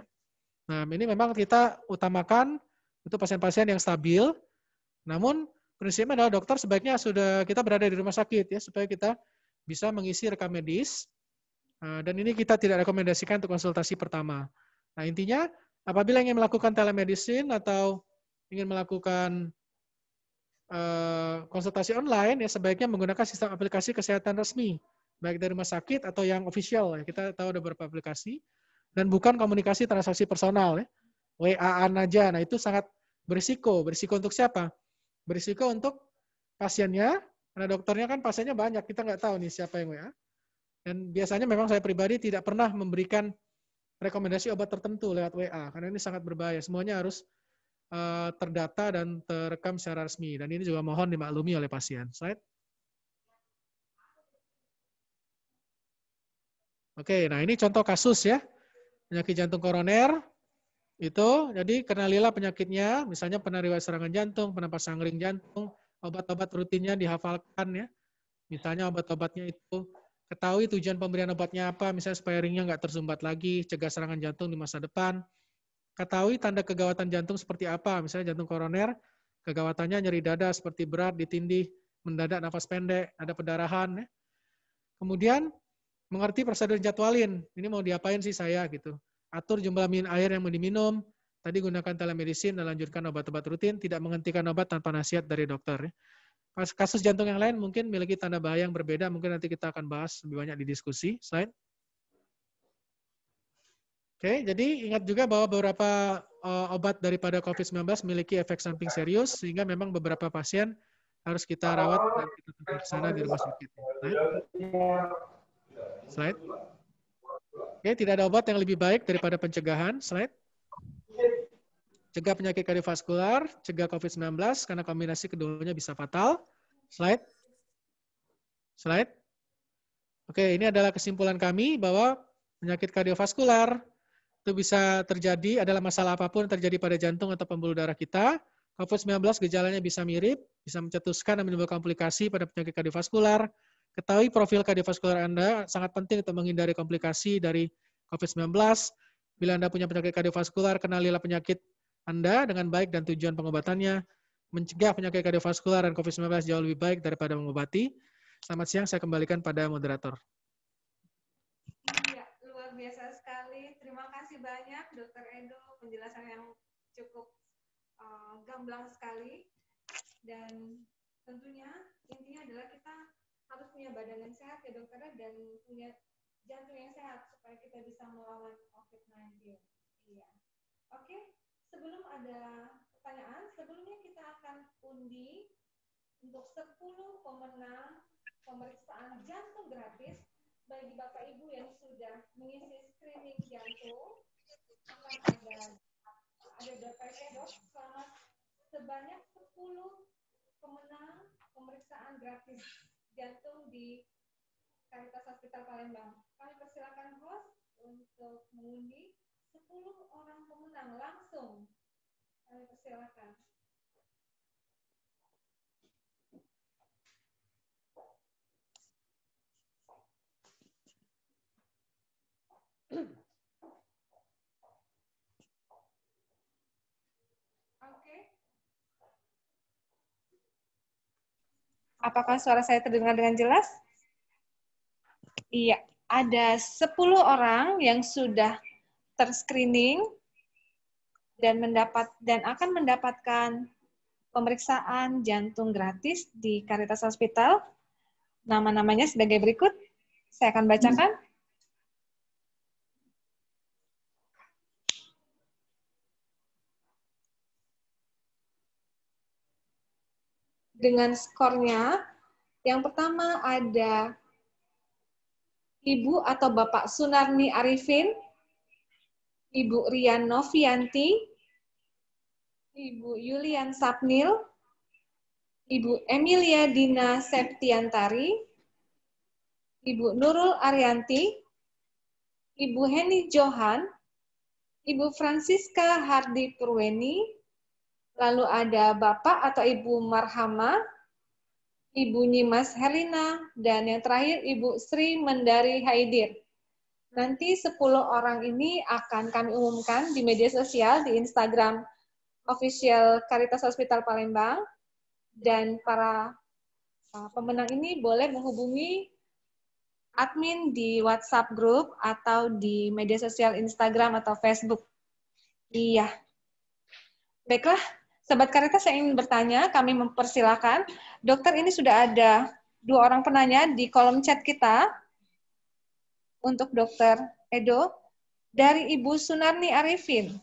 Speaker 3: Nah, ini memang kita utamakan itu pasien-pasien yang stabil. Namun prinsipnya adalah dokter sebaiknya sudah kita berada di rumah sakit ya supaya kita bisa mengisi rekam medis. Dan ini kita tidak rekomendasikan untuk konsultasi pertama. Nah, intinya apabila ingin melakukan telemedicine atau ingin melakukan konsultasi online ya sebaiknya menggunakan sistem aplikasi kesehatan resmi baik dari rumah sakit atau yang official ya. Kita tahu ada beberapa aplikasi dan bukan komunikasi transaksi personal ya. WA-an aja. Nah, itu sangat berisiko. Berisiko untuk siapa? Berisiko untuk pasiennya, karena dokternya kan pasiennya banyak, kita nggak tahu nih siapa yang WA. Dan biasanya memang saya pribadi tidak pernah memberikan rekomendasi obat tertentu lewat WA, karena ini sangat berbahaya. Semuanya harus terdata dan terekam secara resmi. Dan ini juga mohon dimaklumi oleh pasien. Slide. Oke, nah ini contoh kasus ya. Penyakit jantung koroner. Itu, jadi kenalilah penyakitnya, misalnya pernah riwayat serangan jantung, pernah pasang ring jantung, obat-obat rutinnya dihafalkan ya. Misalnya obat-obatnya itu, ketahui tujuan pemberian obatnya apa, misalnya supaya ringnya nggak tersumbat lagi, cegah serangan jantung di masa depan. Ketahui tanda kegawatan jantung seperti apa, misalnya jantung koroner, kegawatannya nyeri dada seperti berat, ditindih, mendadak nafas pendek, ada pendarahan. Ya. Kemudian, mengerti prosedur jadwalin, ini mau diapain sih saya gitu. Atur jumlah air yang mau diminum, tadi gunakan telemedicine dan lanjutkan obat-obat rutin, tidak menghentikan obat tanpa nasihat dari dokter. Kasus jantung yang lain mungkin memiliki tanda bahaya yang berbeda, mungkin nanti kita akan bahas lebih banyak di diskusi. Slide. Oke, jadi ingat juga bahwa beberapa obat daripada COVID-19 memiliki efek samping serius, sehingga memang beberapa pasien harus kita rawat dan kita periksa di rumah sakit. Slide. Oke, tidak ada obat yang lebih baik daripada pencegahan. Slide. Cegah penyakit kardiovaskular, cegah COVID-19, karena kombinasi keduanya bisa fatal. Slide. Slide. Oke, ini adalah kesimpulan kami bahwa penyakit kardiovaskular, Itu bisa terjadi, adalah masalah apapun terjadi pada jantung atau pembuluh darah kita. COVID-19 gejalanya bisa mirip, bisa mencetuskan dan menimbulkan komplikasi pada penyakit kardiovaskular. Ketahui profil kardiovaskular Anda, sangat penting untuk menghindari komplikasi dari COVID-19. Bila Anda punya penyakit kardiovaskular, kenalilah penyakit Anda dengan baik dan tujuan pengobatannya. Mencegah penyakit kardiovaskular dan COVID-19 jauh lebih baik daripada mengobati. Selamat siang, saya kembalikan pada moderator.
Speaker 1: Ya, luar biasa sekali. Terima kasih banyak Dr. Edo, penjelasan yang cukup gamblang sekali. Dan tentunya intinya adalah kita harus punya badan yang sehat ya dokter, dan punya jantung yang sehat supaya kita bisa melawan COVID-19. Iya. Oke, sebelum ada pertanyaan, sebelumnya kita akan undi untuk 10 pemenang pemeriksaan jantung gratis bagi Bapak Ibu yang sudah mengisi screening jantung. Akan ada Dr. Edo selamat sebanyak 10 pemenang pemeriksaan gratis jantung di Caritas Hospital Palembang. Kami persilakan host untuk mengundi 10 orang pemenang langsung. Kami persilakan. Oke. Apakah suara saya terdengar dengan jelas? Iya, ada 10 orang yang sudah terscreening dan akan mendapatkan pemeriksaan jantung gratis di Caritas Hospital. Nama-namanya sebagai berikut. Saya akan bacakan. Dengan skornya, yang pertama ada Ibu atau Bapak Sunarni Arifin, Ibu Rian Novianti, Ibu Yulian Sapnil, Ibu Emilia Dina Septiantari, Ibu Nurul Arianti, Ibu Heni Johan, Ibu Francisca Hardi Purweni, lalu ada Bapak atau Ibu Marhama, Ibu Nyimas Helina, dan yang terakhir Ibu Sri Mendari Haidir. Nanti 10 orang ini akan kami umumkan di media sosial, di Instagram official Caritas Hospital Palembang, dan para pemenang ini boleh menghubungi admin di WhatsApp group atau di media sosial Instagram atau Facebook. Iya. Baiklah, Sobat Caritas yang ingin bertanya, kami mempersilahkan. Dokter, ini sudah ada 2 orang penanya di kolom chat kita. Untuk Dokter Edo, dari Ibu Sunarni Arifin.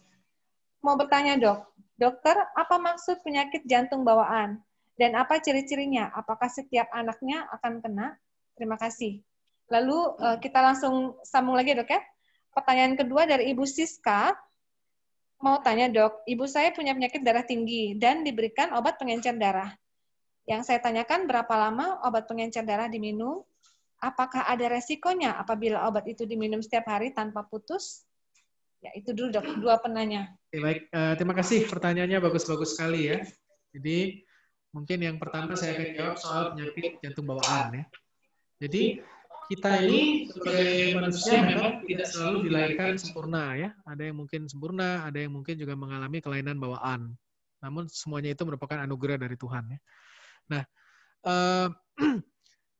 Speaker 1: Mau bertanya, Dok. Dokter, apa maksud penyakit jantung bawaan? Dan apa ciri-cirinya? Apakah setiap anaknya akan kena? Terima kasih. Lalu kita langsung sambung lagi, Dok ya. Pertanyaan kedua dari Ibu Siska. Mau tanya, Dok, ibu saya punya penyakit darah tinggi dan diberikan obat pengencer darah. Yang saya tanyakan, berapa lama obat pengencer darah diminum? Apakah ada resikonya apabila obat itu diminum setiap hari tanpa putus? Ya, itu dulu, Dok, 2 penanya.
Speaker 3: Oke, baik, terima kasih pertanyaannya, bagus-bagus sekali ya. Jadi mungkin yang pertama saya akan jawab soal penyakit jantung bawaan ya. Jadi kita ini sebagai manusia memang tidak selalu dilahirkan sempurna ya. Ada yang mungkin sempurna, ada yang mungkin juga mengalami kelainan bawaan. Namun semuanya itu merupakan anugerah dari Tuhan ya. Nah,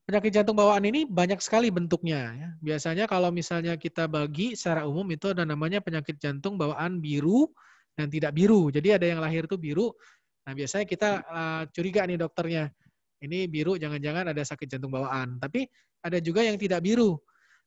Speaker 3: penyakit jantung bawaan ini banyak sekali bentuknya ya. Biasanya kalau misalnya kita bagi secara umum itu ada namanya penyakit jantung bawaan biru dan tidak biru. Jadi ada yang lahir itu biru. Nah, biasanya kita curiga nih dokternya. Ini biru, jangan-jangan ada sakit jantung bawaan. Tapi ada juga yang tidak biru.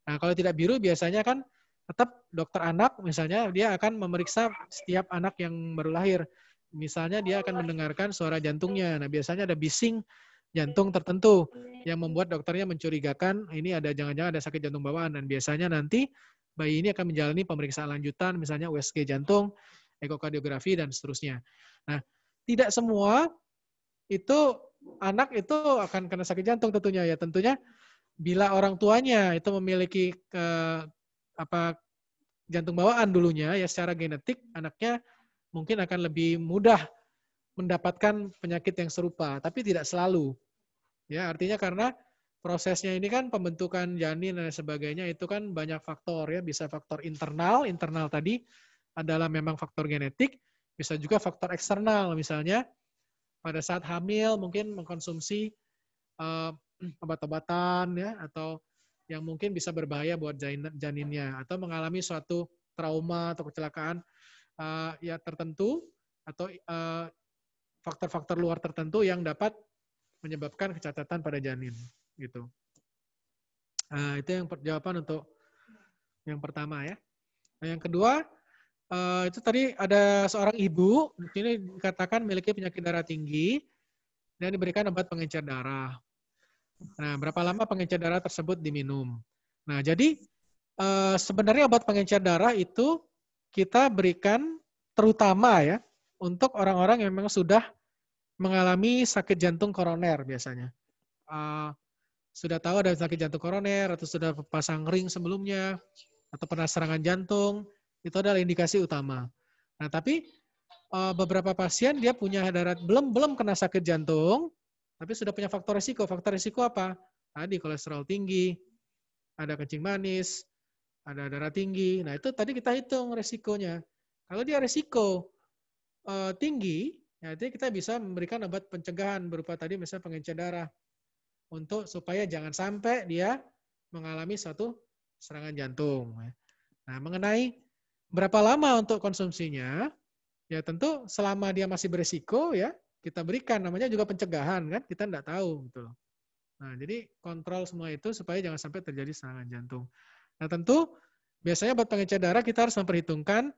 Speaker 3: Nah, kalau tidak biru biasanya kan tetap dokter anak misalnya dia akan memeriksa setiap anak yang baru lahir. Misalnya dia akan mendengarkan suara jantungnya. Nah, biasanya ada bising jantung tertentu yang membuat dokternya mencurigakan ini ada jangan-jangan ada sakit jantung bawaan. Dan biasanya nanti bayi ini akan menjalani pemeriksaan lanjutan misalnya USG jantung, ekokardiografi dan seterusnya. Nah, tidak semua itu anak itu akan kena sakit jantung tentunya ya. Tentunya bila orang tuanya itu memiliki jantung bawaan dulunya, ya secara genetik anaknya mungkin akan lebih mudah mendapatkan penyakit yang serupa, tapi tidak selalu. Ya, artinya karena prosesnya ini kan pembentukan janin dan sebagainya itu kan banyak faktor ya, bisa faktor internal tadi adalah memang faktor genetik, bisa juga faktor eksternal, misalnya pada saat hamil mungkin mengkonsumsi obat-obatan ya, atau yang mungkin bisa berbahaya buat janinnya, atau mengalami suatu trauma atau kecelakaan ya tertentu, atau faktor-faktor luar tertentu yang dapat menyebabkan kecacatan pada janin, gitu. Itu yang jawaban untuk yang pertama ya. Nah, yang kedua itu tadi ada seorang ibu di sini dikatakan memiliki penyakit darah tinggi dan diberikan obat pengencer darah. Nah, berapa lama pengencer darah tersebut diminum? Nah, jadi sebenarnya obat pengencer darah itu kita berikan terutama ya untuk orang-orang yang memang sudah mengalami sakit jantung koroner biasanya. Sudah tahu ada sakit jantung koroner atau sudah pasang ring sebelumnya atau pernah serangan jantung, itu adalah indikasi utama. Nah, tapi beberapa pasien dia punya belum kena sakit jantung, tapi sudah punya faktor risiko. Faktor risiko apa? Tadi kolesterol tinggi, ada kencing manis, ada darah tinggi. Nah, itu tadi kita hitung risikonya. Kalau dia risiko tinggi, ya, jadi kita bisa memberikan obat pencegahan berupa tadi misalnya pengencer darah untuk supaya jangan sampai dia mengalami suatu serangan jantung. Nah, mengenai berapa lama untuk konsumsinya, ya tentu selama dia masih berisiko ya kita berikan, namanya juga pencegahan kan, kita tidak tahu gitu loh. Nah, jadi kontrol semua itu supaya jangan sampai terjadi serangan jantung. Nah, tentu biasanya obat pengencer darah kita harus memperhitungkan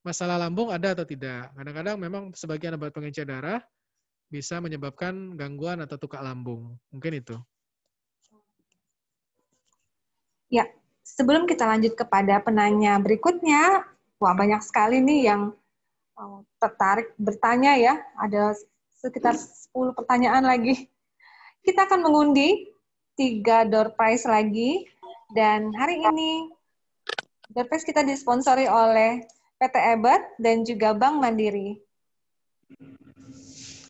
Speaker 3: masalah lambung ada atau tidak. Kadang-kadang memang sebagian obat pengencer darah bisa menyebabkan gangguan atau tukak lambung. Mungkin itu.
Speaker 1: Ya, sebelum kita lanjut kepada penanya berikutnya, wah banyak sekali nih yang tertarik bertanya ya. Ada sekitar 10 pertanyaan lagi. Kita akan mengundi 3 door prize lagi. Dan hari ini door prize kita disponsori oleh PT Ebert dan juga Bank Mandiri.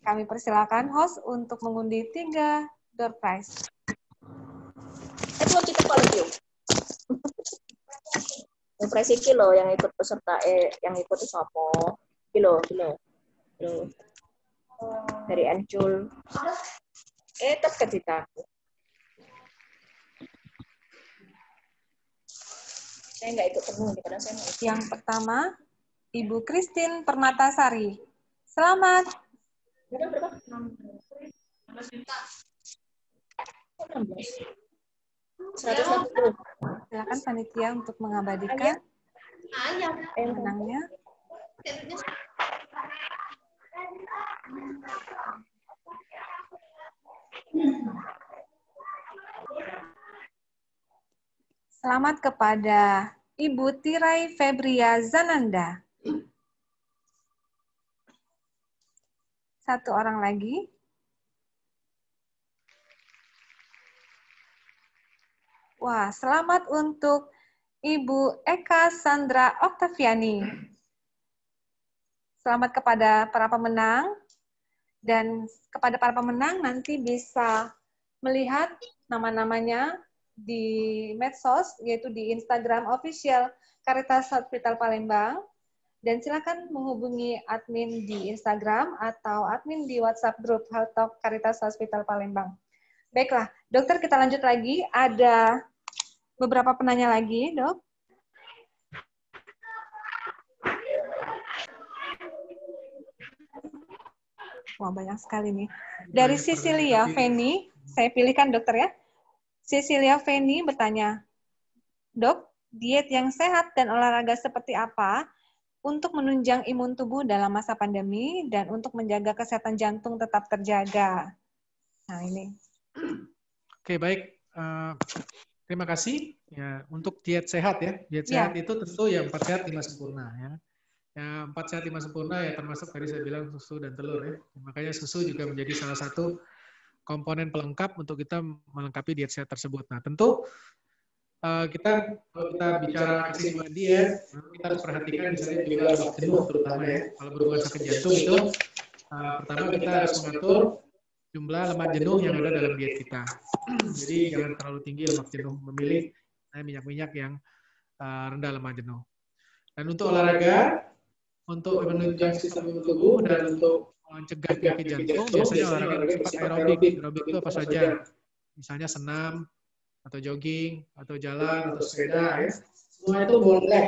Speaker 1: Kami persilakan host untuk mengundi 3 door prize.
Speaker 6: Mau kita paling yang prize kilo yang ikut peserta yang ikut sopo kilo dari Ancul tas kita saya nggak ikut temu karena saya mau.
Speaker 1: Yang pertama Ibu Christine Permatasari. Selamat.
Speaker 6: Berapa? 160.
Speaker 1: Silakan panitia untuk mengabadikan pemenangnya. Selamat kepada Ibu Tirai Febria Zananda. Satu orang lagi. Wah, selamat untuk Ibu Eka Sandra Oktaviani. Selamat kepada para pemenang. Dan kepada para pemenang nanti bisa melihat nama-namanya di medsos, yaitu di Instagram official Caritas Hospital Palembang. Dan silakan menghubungi admin di Instagram atau admin di WhatsApp grup Health Talk Caritas Hospital Palembang. Baiklah, dokter kita lanjut lagi. Ada beberapa penanya lagi, dok. Wah, banyak sekali nih. Dari Cecilia Feni, saya pilihkan dokter ya. Cecilia Feni bertanya, Dok, diet yang sehat dan olahraga seperti apa untuk menunjang imun tubuh dalam masa pandemi dan untuk menjaga kesehatan jantung tetap terjaga? Nah, ini.
Speaker 3: Oke, baik. Terima kasih. Ya, untuk diet sehat ya. Diet sehat itu tentu yang 4 sehat 5 sempurna ya. Ya, 4 sehat 5 sempurna ya termasuk tadi saya bilang susu dan telur ya. Makanya susu juga menjadi salah satu komponen pelengkap untuk kita melengkapi diet sehat tersebut. Nah, tentu kalau kita bicara keseimbangan diet, kita harus perhatikan misalnya juga lemak jenuh terutama ya. Kalau berhubungan sakit jantung itu, pertama kita harus mengatur jumlah lemak jenuh yang ada dalam diet kita. Jadi jangan terlalu tinggi lemak jenuh, memilih minyak-minyak yang rendah lemak jenuh. Dan untuk olahraga, untuk menunjang sistem imun tubuh dan untuk mencegah penyakit jantung, biasanya olahraga yang bersifat aerobik. Aerobik itu apa saja? Misalnya senam, atau jogging, atau jalan, atau sepeda, ya. Semua itu boleh,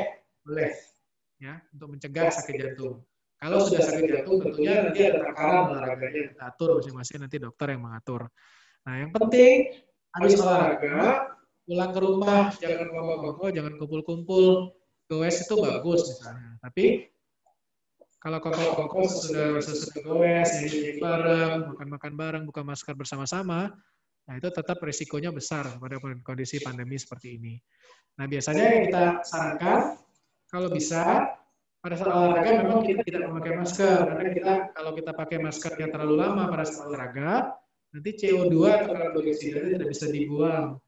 Speaker 3: ya, untuk mencegah sakit jantung. Kalau sudah sakit jantung, tentunya nanti ada takaran olahraganya, kita atur masing-masing, nanti dokter yang mengatur. Nah, yang penting, habis olahraga, pulang ke rumah, jangan kongko-kongko, jangan kumpul-kumpul, goes itu bagus misalnya. Tapi, kalau kongko-kongko sudah goes, nyanyi bareng, makan-makan bareng, buka masker bersama-sama, nah itu tetap risikonya besar pada kondisi pandemi seperti ini. Nah, biasanya yang kita sarankan, kalau bisa, pada saat olahraga memang kita tidak memakai masker, karena kalau kita pakai maskernya terlalu lama pada saat olahraga, nanti CO2 atau karbon dioksida tidak bisa dibuang,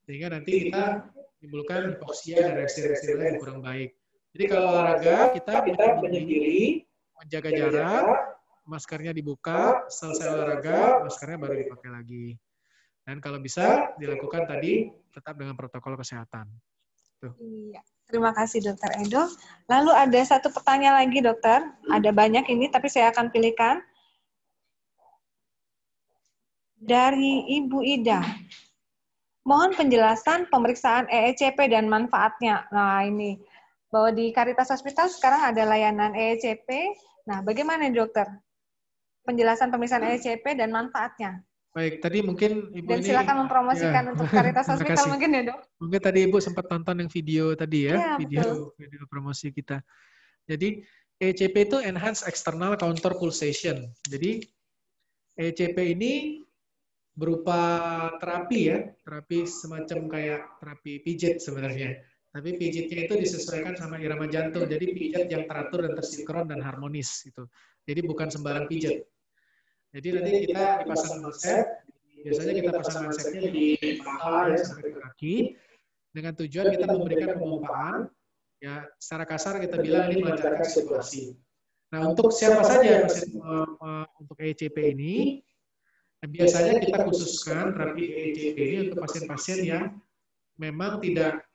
Speaker 3: sehingga nanti kita menimbulkan hipoksia dan reaksi-reaksi lain yang kurang baik. Jadi kalau olahraga, kita menyendiri, menjaga jarak, maskernya dibuka, selesai olahraga, maskernya baru dipakai lagi. Dan kalau bisa dilakukan tadi tetap dengan protokol kesehatan. Tuh.
Speaker 1: Iya, terima kasih Dokter Edo. Lalu ada satu pertanyaan lagi Dokter, ada banyak ini tapi saya akan pilihkan. Dari Ibu Ida, mohon penjelasan pemeriksaan EECP dan manfaatnya. Nah ini, bahwa di Caritas Hospital sekarang ada layanan EECP. Nah bagaimana Dokter? Penjelasan pemeriksaan EECP dan manfaatnya.
Speaker 3: Baik, tadi mungkin Ibu
Speaker 1: dan
Speaker 3: ini...
Speaker 1: silakan mempromosikan ya, untuk Caritas Hospital mungkin ya Dok.
Speaker 3: Mungkin tadi Ibu sempat tonton yang video tadi ya,
Speaker 1: ya
Speaker 3: video promosi kita. Jadi EECP itu Enhanced External Counter Pulsation. Jadi EECP ini berupa terapi ya, terapi semacam kayak terapi pijat sebenarnya. Tapi pijatnya itu disesuaikan sama irama jantung. Jadi pijat yang teratur dan tersinkron dan harmonis gitu. Jadi bukan sembarang pijat. Jadi nanti kita dipasang handset, biasanya kita pasang handsetnya di paha ya sampai ke kaki, dengan tujuan kita memberikan pemompaan, ya secara kasar kita bilang ini melancarkan sirkulasi. Nah untuk siapa saja pasien untuk EECP ini, biasanya kita khususkan terapi EECP ini untuk pasien-pasien yang memang tidak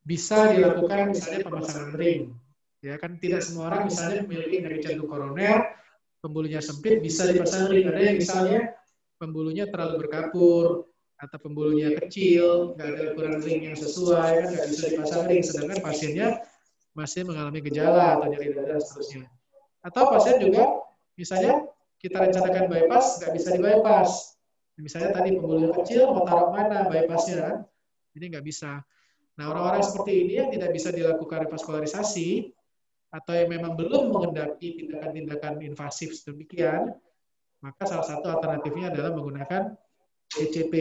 Speaker 3: bisa dilakukan misalnya pemasangan ring. Ya kan tidak semua orang misalnya memiliki penyakit jantung koroner, pembuluhnya sempit bisa dipasang ring. Ada yang misalnya pembuluhnya terlalu berkapur atau pembuluhnya kecil, nggak ada ukuran ring yang sesuai, kan nggak bisa dipasang ring. Sedangkan pasiennya masih mengalami gejala atau nyeri dada dan seterusnya. Atau pasien juga misalnya kita rencanakan bypass, nggak bisa di bypass. Misalnya tadi pembuluhnya kecil, mau taruh mana bypassnya kan? Jadi nggak bisa. Nah orang-orang seperti ini yang tidak bisa dilakukan revaskularisasi atau yang memang belum mengendaki tindakan-tindakan invasif sedemikian, maka salah satu alternatifnya adalah menggunakan ECP.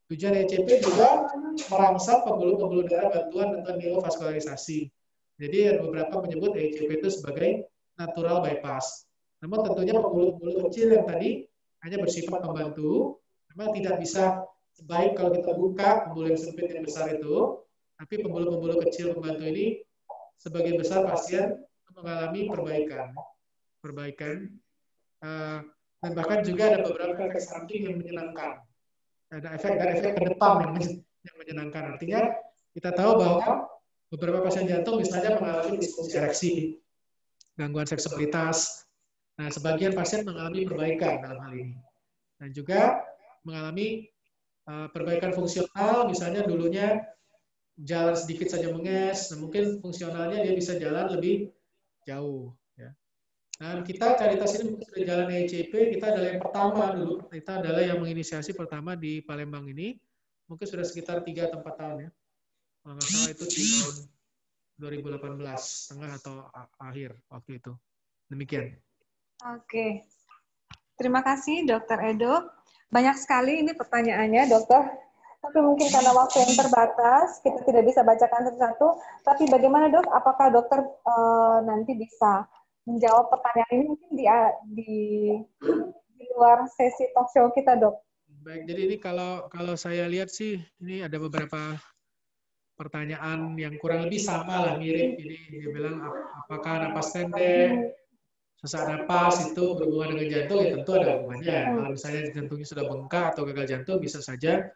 Speaker 3: Tujuan ECP juga merangsang pembuluh-pembuluh darah bantuan untuk neovaskularisasi. Jadi beberapa menyebut ECP itu sebagai natural bypass. Namun tentunya pembuluh-pembuluh kecil yang tadi hanya bersifat pembantu, memang tidak bisa sebaik kalau kita buka pembuluh yang sempit yang besar itu, tapi pembuluh-pembuluh kecil pembantu ini sebagian besar pasien mengalami perbaikan, dan bahkan juga ada beberapa efek samping yang menyenangkan. Ada efek ke depan yang menyenangkan. Artinya kita tahu bahwa beberapa pasien jantung misalnya mengalami disfungsi ereksi, gangguan seksualitas. Nah, sebagian pasien mengalami perbaikan dalam hal ini. Dan juga mengalami perbaikan fungsional, misalnya dulunya jalan sedikit saja menges, nah mungkin fungsionalnya dia bisa jalan lebih jauh. Ya. Dan kita Caritas ini sudah jalan EECP, kita adalah yang pertama dulu, kita adalah yang menginisiasi pertama di Palembang ini, mungkin sudah sekitar 3 atau 4 tahun ya. Kalau nggak salah itu di tahun 2018, tengah atau akhir waktu itu. Demikian.
Speaker 1: Oke. Terima kasih Dokter Edo. Banyak sekali ini pertanyaannya, Dokter. Tapi mungkin karena waktu yang terbatas, kita tidak bisa bacakan satu-satu. Tapi bagaimana Dok? Apakah Dokter nanti bisa menjawab pertanyaan ini mungkin di luar sesi talk show kita, Dok?
Speaker 3: Baik, jadi ini kalau saya lihat sih, ini ada beberapa pertanyaan yang kurang lebih sama lah, mirip. Ini dia bilang apakah napas pendek, sesak napas itu berhubungan dengan jantung? Ya tentu ada hubungannya. Kalau misalnya jantungnya sudah bengkak atau gagal jantung, bisa saja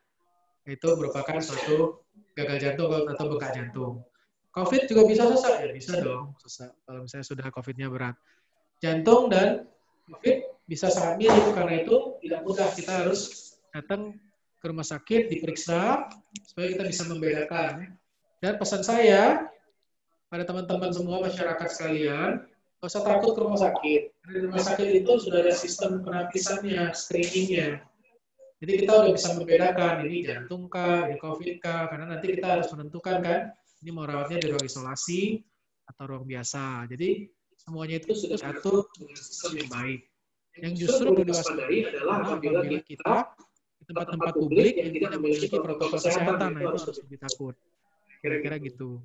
Speaker 3: itu merupakan suatu gagal jantung atau bengkak jantung. COVID juga bisa sesak, ya bisa dong sesak kalau misalnya sudah COVID-nya berat. Jantung dan COVID bisa sangat mirip, karena itu tidak mudah, kita harus datang ke rumah sakit, diperiksa, supaya kita bisa membedakan. Dan pesan saya pada teman-teman semua masyarakat sekalian, nggak usah takut ke rumah sakit. Karena di rumah sakit itu sudah ada sistem penapisannya, screeningnya. Jadi kita udah bisa membedakan, ini jantung kah, ini COVID kah, karena nanti kita harus menentukan kan, ini mau rawatnya di ruang isolasi atau ruang biasa. Jadi semuanya itu sudah diatur dengan sistem yang baik. Yang justru perlu diwaspadai adalah apabila kita di tempat-tempat publik yang tidak memiliki protokol kesehatan, nah itu harus lebih takut. Kira-kira gitu.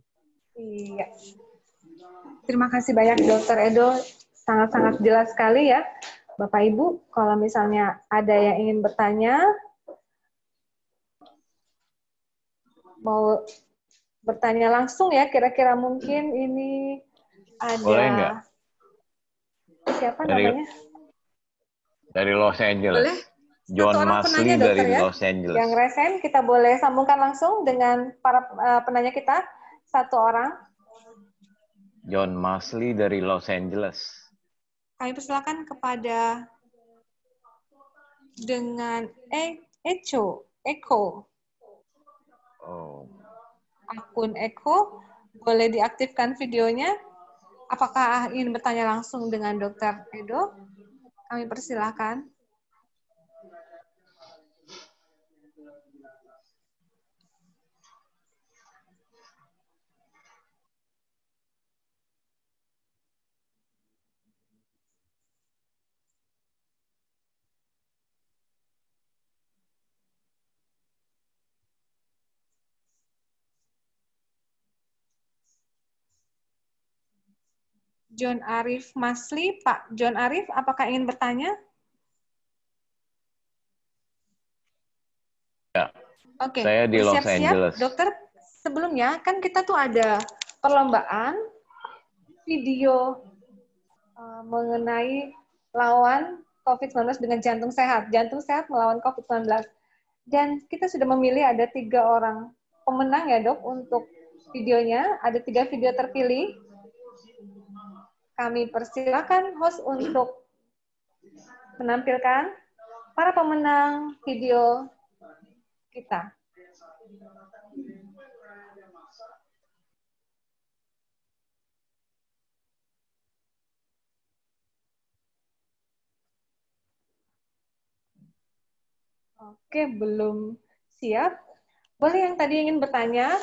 Speaker 1: Iya. Terima kasih banyak Dokter Edo, sangat-sangat jelas sekali ya. Bapak Ibu, kalau misalnya ada yang ingin bertanya, mau bertanya langsung ya, kira-kira mungkin ini ada...
Speaker 4: Boleh nggak?
Speaker 1: Siapa namanya?
Speaker 4: Dari Los Angeles.
Speaker 1: Boleh.
Speaker 4: John
Speaker 1: Satu orang
Speaker 4: Masli
Speaker 1: penanya,
Speaker 4: dari
Speaker 1: dokter, ya?
Speaker 4: Los Angeles.
Speaker 1: Yang resen, kita boleh sambungkan langsung dengan para penanya kita. Satu orang.
Speaker 4: John Masli dari Los Angeles.
Speaker 1: Kami persilakan kepada dengan Eko.
Speaker 4: Oh.
Speaker 1: Akun Eko, boleh diaktifkan videonya. Apakah ingin bertanya langsung dengan Dokter Edo? Kami persilakan. John Arif Masli, Pak John Arif, apakah ingin bertanya?
Speaker 4: Ya.
Speaker 1: Oke,
Speaker 4: Saya di Los
Speaker 1: bersiap-siap,
Speaker 4: Angeles.
Speaker 1: dokter. Sebelumnya kan kita tuh ada perlombaan video mengenai lawan COVID-19 dengan jantung sehat melawan COVID-19. Dan kita sudah memilih ada 3 orang pemenang ya dok untuk videonya, ada 3 video terpilih. Kami persilakan host untuk menampilkan para pemenang video kita. Oke, belum siap. Boleh yang tadi ingin bertanya?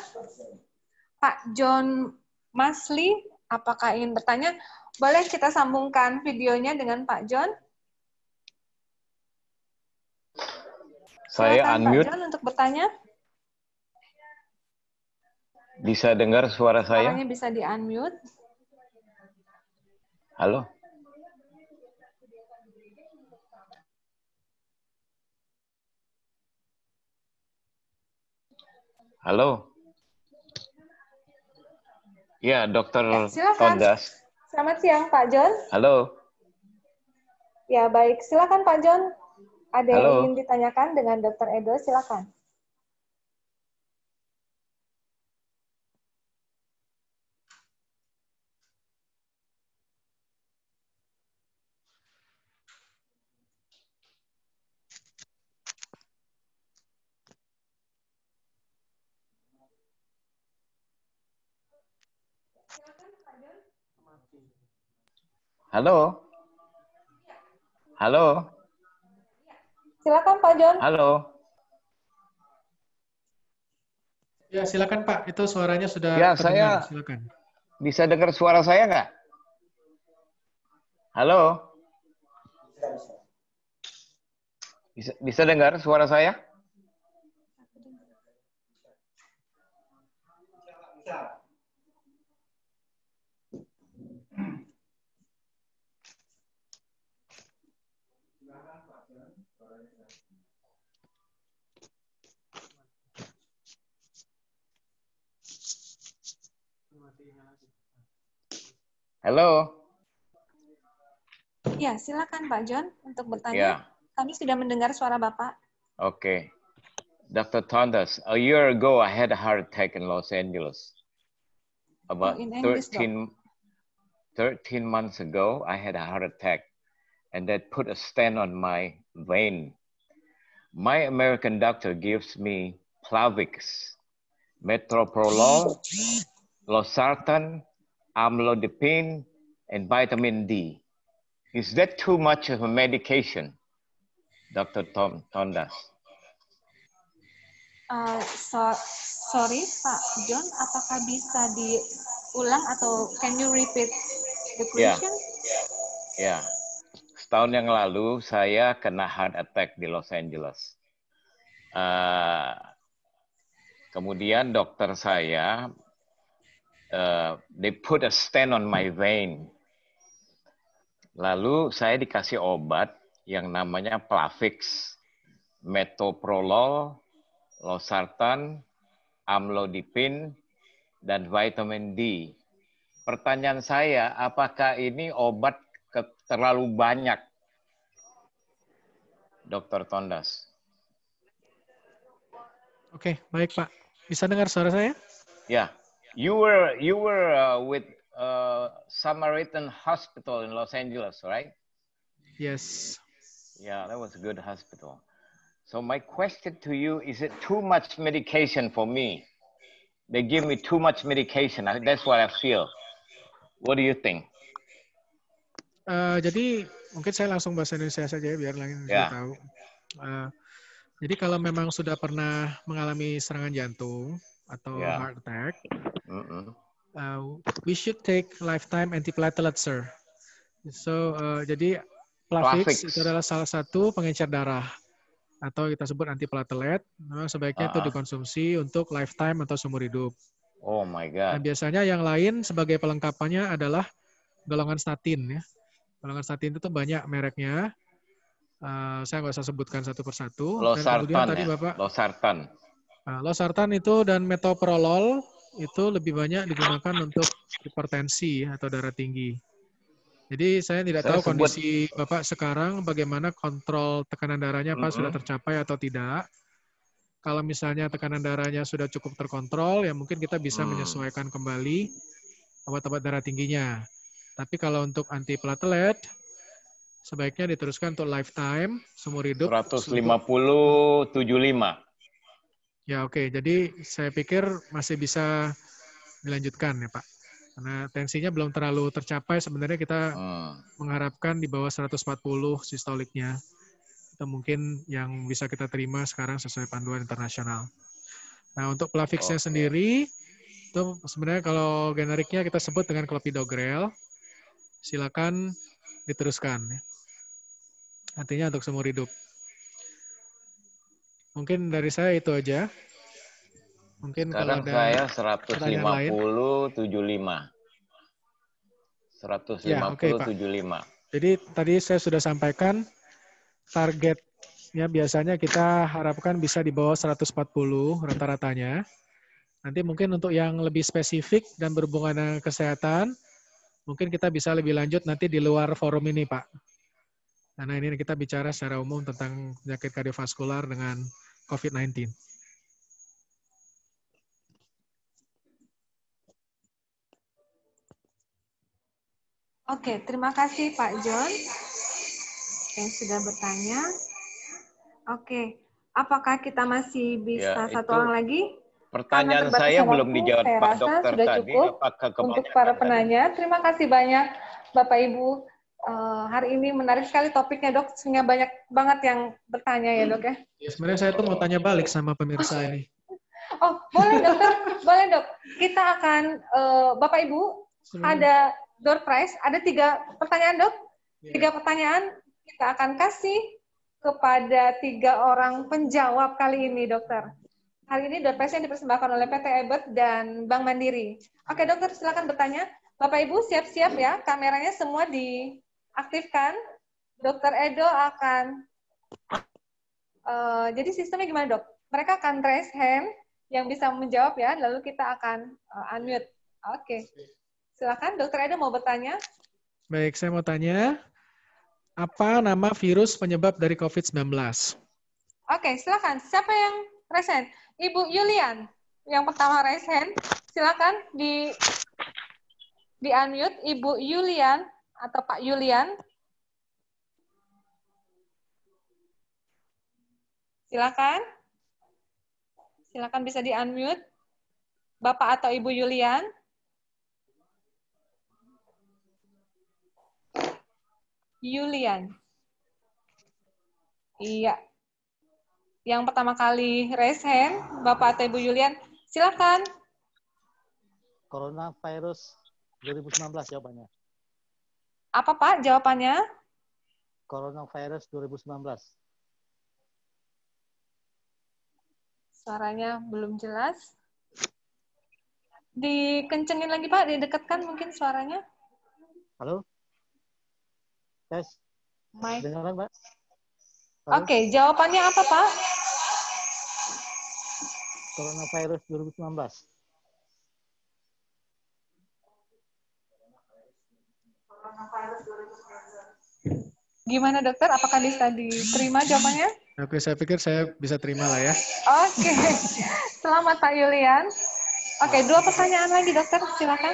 Speaker 1: Pak John Masli, apakah ingin bertanya? Boleh kita sambungkan videonya dengan Pak John?
Speaker 4: Saya
Speaker 1: Silakan
Speaker 4: unmute.
Speaker 1: Pak John untuk bertanya.
Speaker 4: Bisa dengar suara saya?
Speaker 1: Suaranya bisa di-unmute.
Speaker 4: Halo? Halo? Ya, Dokter
Speaker 1: Silakan.
Speaker 4: Tondas.
Speaker 1: Selamat siang, Pak John.
Speaker 4: Halo?
Speaker 1: Ya, baik. Silakan, Pak John. Ada yang
Speaker 4: Halo?
Speaker 1: ingin ditanyakan dengan Dokter Edo, silakan.
Speaker 4: Halo? Halo?
Speaker 1: Silakan, Pak John.
Speaker 4: Halo?
Speaker 3: Ya, silakan Pak. Itu suaranya sudah
Speaker 4: Ya,
Speaker 3: terdengar.
Speaker 4: saya
Speaker 3: Silakan.
Speaker 4: bisa dengar suara saya nggak? Halo? Bisa dengar suara saya?
Speaker 7: Hello.
Speaker 1: Ya, silakan Pak John untuk bertanya.
Speaker 7: Yeah.
Speaker 1: Kami sudah mendengar suara Bapak.
Speaker 7: Okay. Dr. Tondas, a year ago I had a heart attack in Los Angeles. About
Speaker 1: in English,
Speaker 7: 13 months ago, I had a heart attack, and that put a stent on my vein. My American doctor gives me Plavix, metoprolol, losartan, amlodipine, and vitamin D. Is that too much of a medication, Dr. Tondas?
Speaker 1: Sorry, Pak John, apakah bisa diulang atau can you repeat the question?
Speaker 7: Ya. Setahun yang lalu saya kena heart attack di Los Angeles. Kemudian dokter saya, they put a stent on my vein. Lalu saya dikasih obat yang namanya Plavix, metoprolol, losartan, amlodipine, dan vitamin D. Pertanyaan saya, apakah ini obat terlalu banyak, Dr. Tondas?
Speaker 3: Oke, baik Pak. Bisa dengar suara saya?
Speaker 7: Yeah, you were with Samaritan Hospital in Los Angeles, right?
Speaker 3: Yes.
Speaker 7: Yeah, that was a good hospital. So my question to you, is it too much medication for me? They give me too much medication. That's what I feel. What do you think?
Speaker 3: Jadi mungkin saya langsung bahasa Indonesia saja ya, biar lain juga tahu. Jadi kalau memang sudah pernah mengalami serangan jantung atau heart attack, we should take lifetime antiplatelet, sir. So jadi Plavix itu adalah salah satu pengencer darah atau kita sebut antiplatelet. Memang sebaiknya itu dikonsumsi untuk lifetime atau seumur hidup.
Speaker 7: Oh my God.
Speaker 3: Nah, biasanya yang lain sebagai pelengkapannya adalah golongan statin ya. Golongan statin itu tuh banyak mereknya. Saya nggak usah sebutkan satu persatu.
Speaker 7: Losartan,
Speaker 3: dan kemudian tadi Bapak.
Speaker 7: Losartan.
Speaker 3: Losartan itu dan metoprolol itu lebih banyak digunakan untuk hipertensi atau darah tinggi. Jadi saya tidak tahu kondisi Bapak sekarang bagaimana kontrol tekanan darahnya Pak sudah tercapai atau tidak. Kalau misalnya tekanan darahnya sudah cukup terkontrol, ya mungkin kita bisa menyesuaikan kembali obat-obat darah tingginya. Tapi kalau untuk antiplatelet, sebaiknya diteruskan untuk lifetime, seumur hidup.
Speaker 7: 150/75.
Speaker 3: Ya oke, jadi saya pikir masih bisa dilanjutkan ya Pak. Karena tensinya belum terlalu tercapai, sebenarnya kita mengharapkan di bawah 140 sistoliknya. Itu mungkin yang bisa kita terima sekarang sesuai panduan internasional. Nah, untuk Plavix-nya sendiri, itu sebenarnya kalau generiknya kita sebut dengan clopidogrel, silakan diteruskan. Artinya untuk seumur hidup. Mungkin dari saya itu aja. Mungkin
Speaker 7: sekarang
Speaker 3: kalau ada
Speaker 7: saya 150/75. 150/75.
Speaker 3: Jadi tadi saya sudah sampaikan targetnya biasanya kita harapkan bisa di bawah 140 rata-ratanya. Nanti mungkin untuk yang lebih spesifik dan berhubungan dengan kesehatan, mungkin kita bisa lebih lanjut nanti di luar forum ini, Pak. Karena ini kita bicara secara umum tentang penyakit kardiovaskular dengan COVID-19.
Speaker 1: Oke, terima kasih Pak John yang sudah bertanya. Oke, apakah kita masih bisa satu orang lagi?
Speaker 7: Pertanyaan saya belum dijawab Pak Dokter
Speaker 1: sudah
Speaker 7: tadi.
Speaker 1: Cukup untuk para penanya. Terima kasih banyak Bapak Ibu. Hari ini menarik sekali topiknya Dok, sehingga banyak banget yang bertanya ya Dok ya.
Speaker 3: Ya, sebenarnya saya tuh mau tanya balik sama pemirsa ini.
Speaker 1: Oh boleh Dokter, boleh Dok. Kita akan Bapak Ibu ada door prize, ada 3 pertanyaan Dok. 3 pertanyaan kita akan kasih kepada 3 orang penjawab kali ini Dokter. Hari ini door prize yang dipersembahkan oleh PT Ebert dan Bank Mandiri. Oke Dokter, silakan bertanya. Bapak Ibu siap-siap ya, kameranya semua diaktifkan. Dokter Edo akan, jadi sistemnya gimana Dok? Mereka akan raise hand yang bisa menjawab ya, lalu kita akan unmute. Oke. Silakan, Dokter Eda mau bertanya.
Speaker 3: Baik, saya mau tanya, apa nama virus penyebab dari COVID-19?
Speaker 1: Oke, silakan. Siapa yang raise hand? Ibu Yulian. Yang pertama raise hand. Silakan di unmute Ibu Yulian atau Pak Yulian. Silakan. Silakan bisa di unmute. Bapak atau Ibu Yulian. Yulian. Iya. Yang pertama kali raise hand, Bapak atau Ibu Yulian, silakan.
Speaker 8: Coronavirus 2019 jawabannya.
Speaker 1: Apa Pak jawabannya?
Speaker 8: Coronavirus 2019.
Speaker 1: Suaranya belum jelas. Dikencengin lagi Pak, didekatkan mungkin suaranya.
Speaker 8: Halo? Tes.
Speaker 1: Mike.
Speaker 8: Dengaran, Mbak? Halo?
Speaker 1: Oke, jawabannya apa Pak?
Speaker 8: Coronavirus 2019.
Speaker 1: Gimana dokter? Apakah bisa diterima jawabannya?
Speaker 3: Oke, saya pikir saya bisa terima lah ya.
Speaker 1: Oke, selamat Pak Yulian. Oke, 2 pertanyaan lagi dokter, silakan.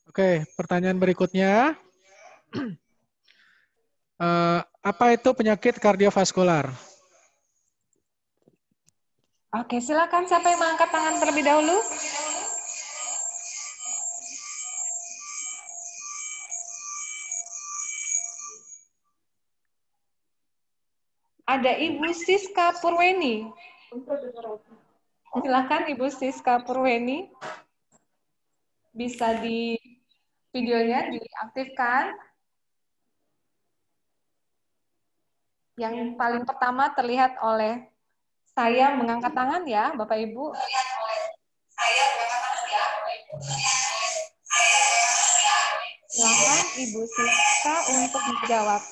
Speaker 3: Oke, pertanyaan berikutnya. Apa itu penyakit kardiovaskular?
Speaker 1: Oke, silakan siapa yang mengangkat tangan terlebih dahulu? Ada Ibu Siska Purweni. Silakan Ibu Siska Purweni. Bisa di videonya diaktifkan. Yang paling pertama terlihat oleh saya mengangkat tangan ya, Bapak Ibu. Silakan Ibu Siska untuk menjawab.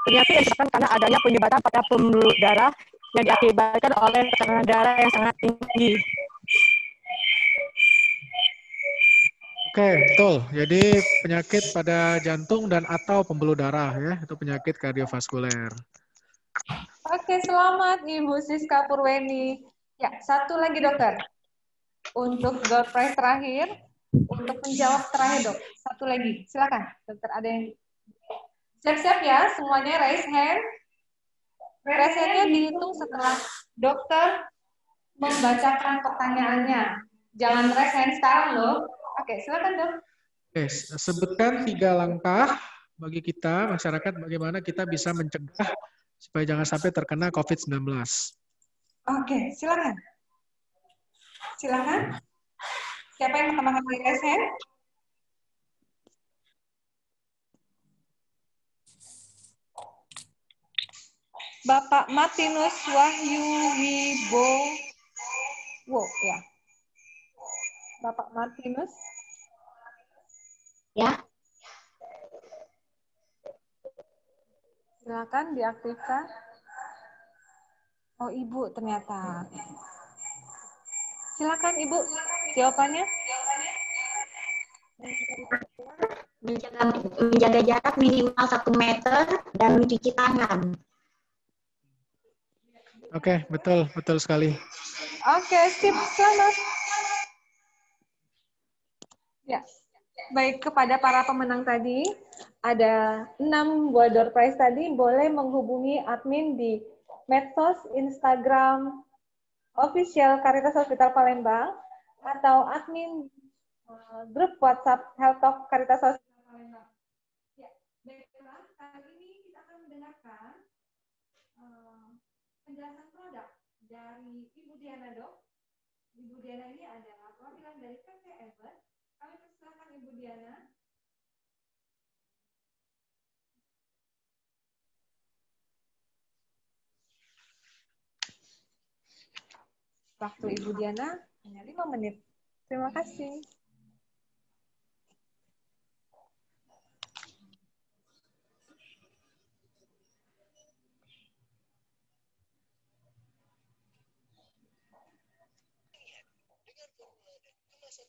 Speaker 9: Penyakit yang disebabkan karena adanya penyumbatan pada pembuluh darah yang diakibatkan oleh tekanan darah yang sangat tinggi.
Speaker 3: Oke, betul. Jadi penyakit pada jantung dan atau pembuluh darah ya, itu penyakit kardiovaskuler.
Speaker 1: Oke, selamat Ibu Siska Purweni. Ya, satu lagi dokter. Untuk door prize terakhir, untuk menjawab terakhir dok. Satu lagi, silakan dokter. Ada yang siap-siap ya, semuanya raise hand. Raise hand-nya dihitung setelah dokter membacakan pertanyaannya. Jangan raise hand sekarang loh. Oke, silakan dok.
Speaker 3: Oke, sebutkan 3 langkah bagi kita, masyarakat, bagaimana kita bisa mencegah supaya jangan sampai terkena COVID-19.
Speaker 1: Oke, silakan. Silakan. Siapa yang pertama kali raise hand? Bapak Martinus Wahyu Wibowo ya. Bapak Martinus.
Speaker 10: Ya.
Speaker 1: Silakan diaktifkan. Oh, Ibu ternyata. Silakan Ibu, jawabannya.
Speaker 10: Menjaga jarak minimal 1 meter dan mencuci tangan.
Speaker 3: Oke, betul sekali.
Speaker 1: Oke, sip, selamat. Ya, baik kepada para pemenang tadi, ada 6 buah door prize tadi, boleh menghubungi admin di medsos, Instagram, official Caritas Hospital Palembang, atau admin grup WhatsApp Health Talk Caritas Hospital Palembang. Ya, baiklah, kali ini kita akan mendengarkan penjelasan produk dari Ibu Diana dok. Ibu Diana ini adalah perwakilan dari PT Ever. Kami persilakan Ibu Diana. Waktu Ibu Diana hanya 5 menit. Terima kasih.
Speaker 11: Ini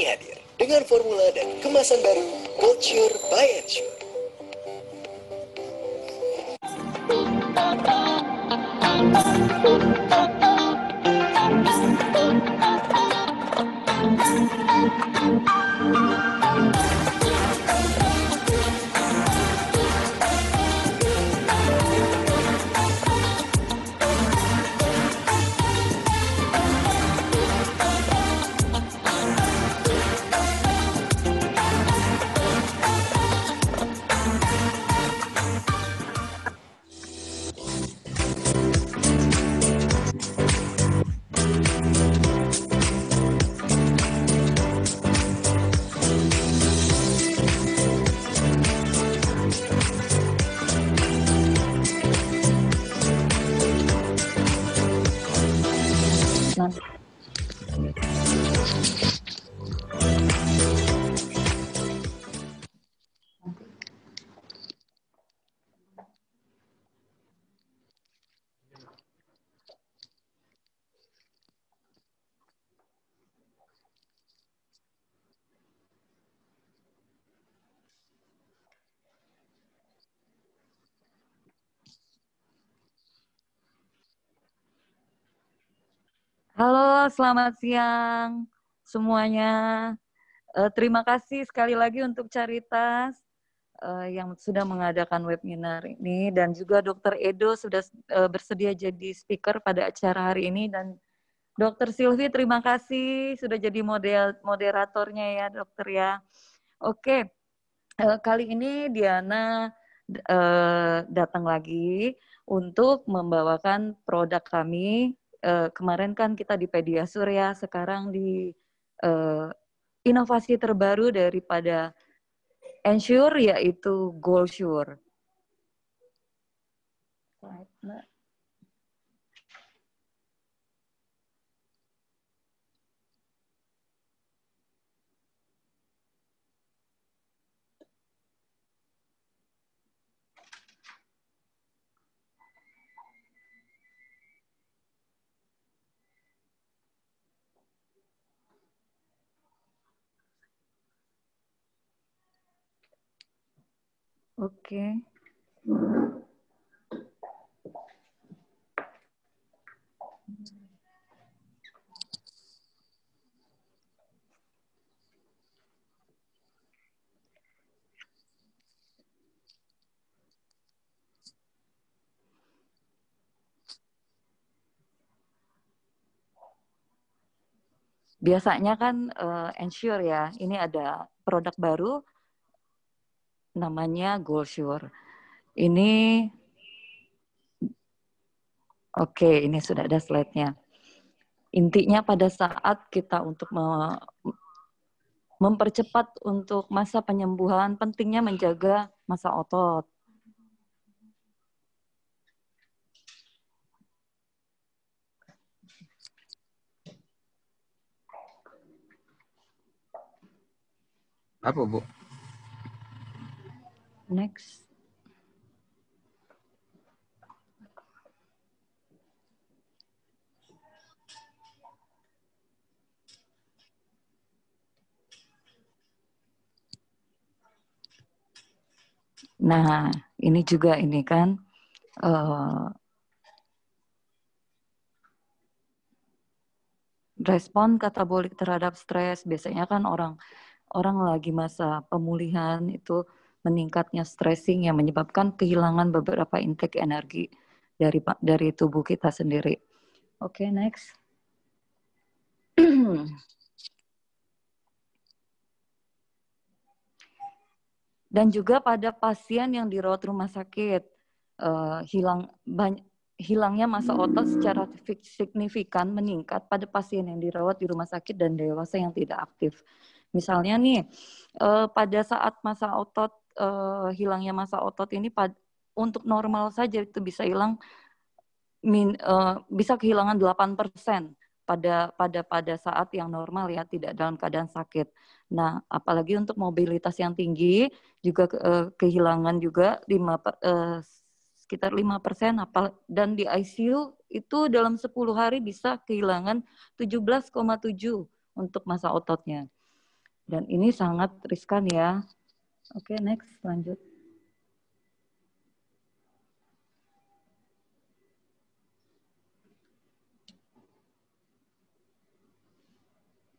Speaker 11: hadir dengan formula dan kemasan baru Culture by Ensure.
Speaker 12: Halo, selamat siang semuanya. Terima kasih sekali lagi untuk Caritas yang sudah mengadakan webinar ini, dan juga Dr. Edo sudah bersedia jadi speaker pada acara hari ini, dan Dr. Sylvie terima kasih sudah jadi moderatornya ya dokter ya. Oke, kali ini Diana datang lagi untuk membawakan produk kami. Kemarin kan kita di Pediasure ya, sekarang di inovasi terbaru daripada Ensure yaitu GoalSure. Oke. Biasanya kan Ensure ya, ini ada produk baru namanya GoalSure. Ini, oke, ini sudah ada slide-nya. Intinya pada saat kita untuk mempercepat untuk masa penyembuhan, pentingnya menjaga masa otot.
Speaker 13: Apa, Bu?
Speaker 12: Next. Nah, ini juga ini kan respon katabolik terhadap stres. Biasanya kan orang orang lagi masa pemulihan itu meningkatnya stressing yang menyebabkan kehilangan beberapa intake energi dari tubuh kita sendiri. Oke, next. Dan juga pada pasien yang dirawat rumah sakit, hilangnya massa otot secara signifikan meningkat pada pasien yang dirawat di rumah sakit dan dewasa yang tidak aktif. Misalnya nih, pada saat massa otot, hilangnya massa otot ini untuk normal saja itu bisa hilang, bisa kehilangan 8% pada saat yang normal ya, tidak dalam keadaan sakit. Nah, apalagi untuk mobilitas yang tinggi juga kehilangan juga sekitar 5%, dan di ICU itu dalam 10 hari bisa kehilangan 17,7 untuk massa ototnya. Dan ini sangat riskan ya. Oke, next, lanjut.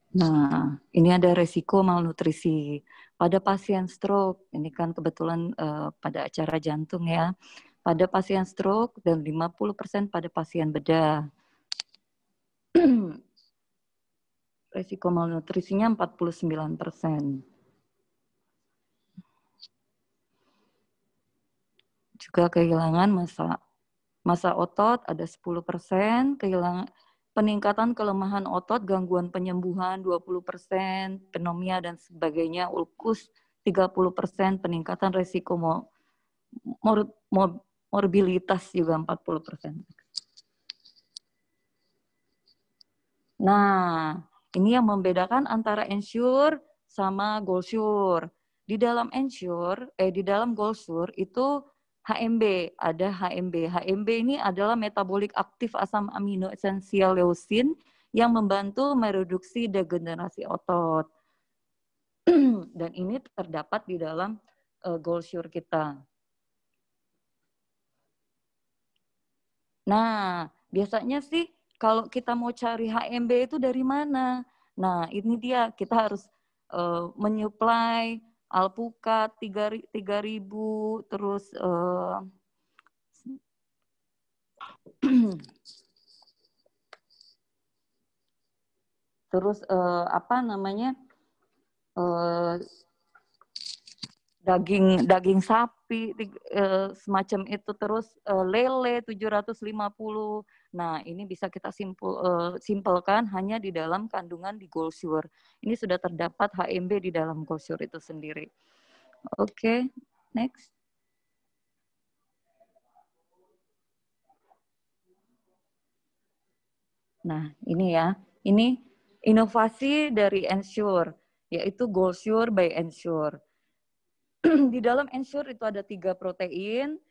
Speaker 12: Nah, ini ada resiko malnutrisi pada pasien stroke. Ini kan kebetulan pada acara jantung ya. Pada pasien stroke dan 50% pada pasien bedah. Resiko malnutrisinya 49%. Juga kehilangan massa otot ada 10%, peningkatan kelemahan otot, gangguan penyembuhan 20%, pneumonia dan sebagainya, ulkus 30%, peningkatan resiko morbilitas juga 40%. Nah, ini yang membedakan antara Ensure sama GoalSure. Di dalam GoalSure itu HMB, ada HMB. HMB ini adalah metabolik aktif asam amino esensial leusin yang membantu mereduksi degenerasi otot. Dan ini terdapat di dalam GoalSure kita. Nah, biasanya sih kalau kita mau cari HMB itu dari mana? Nah, ini dia, kita harus menyuplai alpukat 3.000, terus terus apa namanya, daging sapi semacam itu, terus lele 750. Nah, ini bisa kita simpelkan hanya di dalam kandungan di GoalSure. Ini sudah terdapat HMB di dalam GoalSure itu sendiri. Oke, next. Nah, ini ya. Ini inovasi dari Ensure, yaitu GoalSure by Ensure. Di dalam Ensure itu ada 3 protein,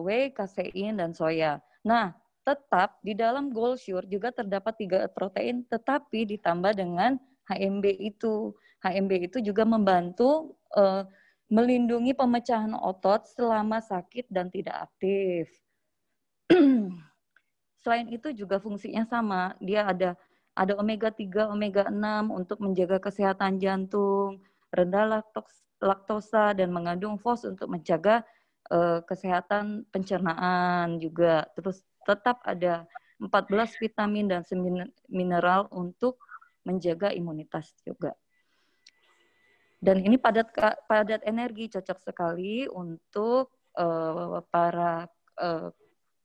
Speaker 12: whey, kasein, dan soya. Nah, tetap di dalam GoalSure juga terdapat 3 protein, tetapi ditambah dengan HMB itu. HMB itu juga membantu melindungi pemecahan otot selama sakit dan tidak aktif. Selain itu juga fungsinya sama, dia ada omega 3, omega 6 untuk menjaga kesehatan jantung, rendah laktosa, dan mengandung fos untuk menjaga kesehatan pencernaan juga. Terus tetap ada 14 vitamin dan mineral untuk menjaga imunitas juga. Dan ini padat energi, cocok sekali untuk para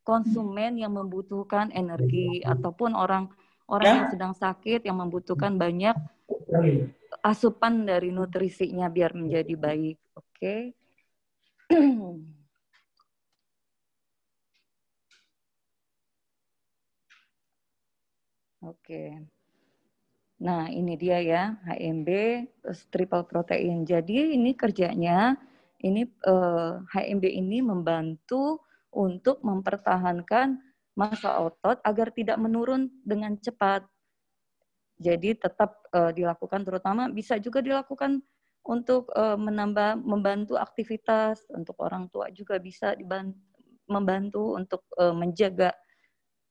Speaker 12: konsumen yang membutuhkan energi ataupun orang yang sedang sakit yang membutuhkan banyak asupan dari nutrisinya biar menjadi baik. Oke. Oke. Nah, ini dia ya, HMB triple protein. Jadi ini kerjanya, ini HMB ini membantu untuk mempertahankan massa otot agar tidak menurun dengan cepat. Jadi tetap dilakukan, terutama bisa juga dilakukan untuk membantu aktivitas, untuk orang tua juga bisa membantu untuk menjaga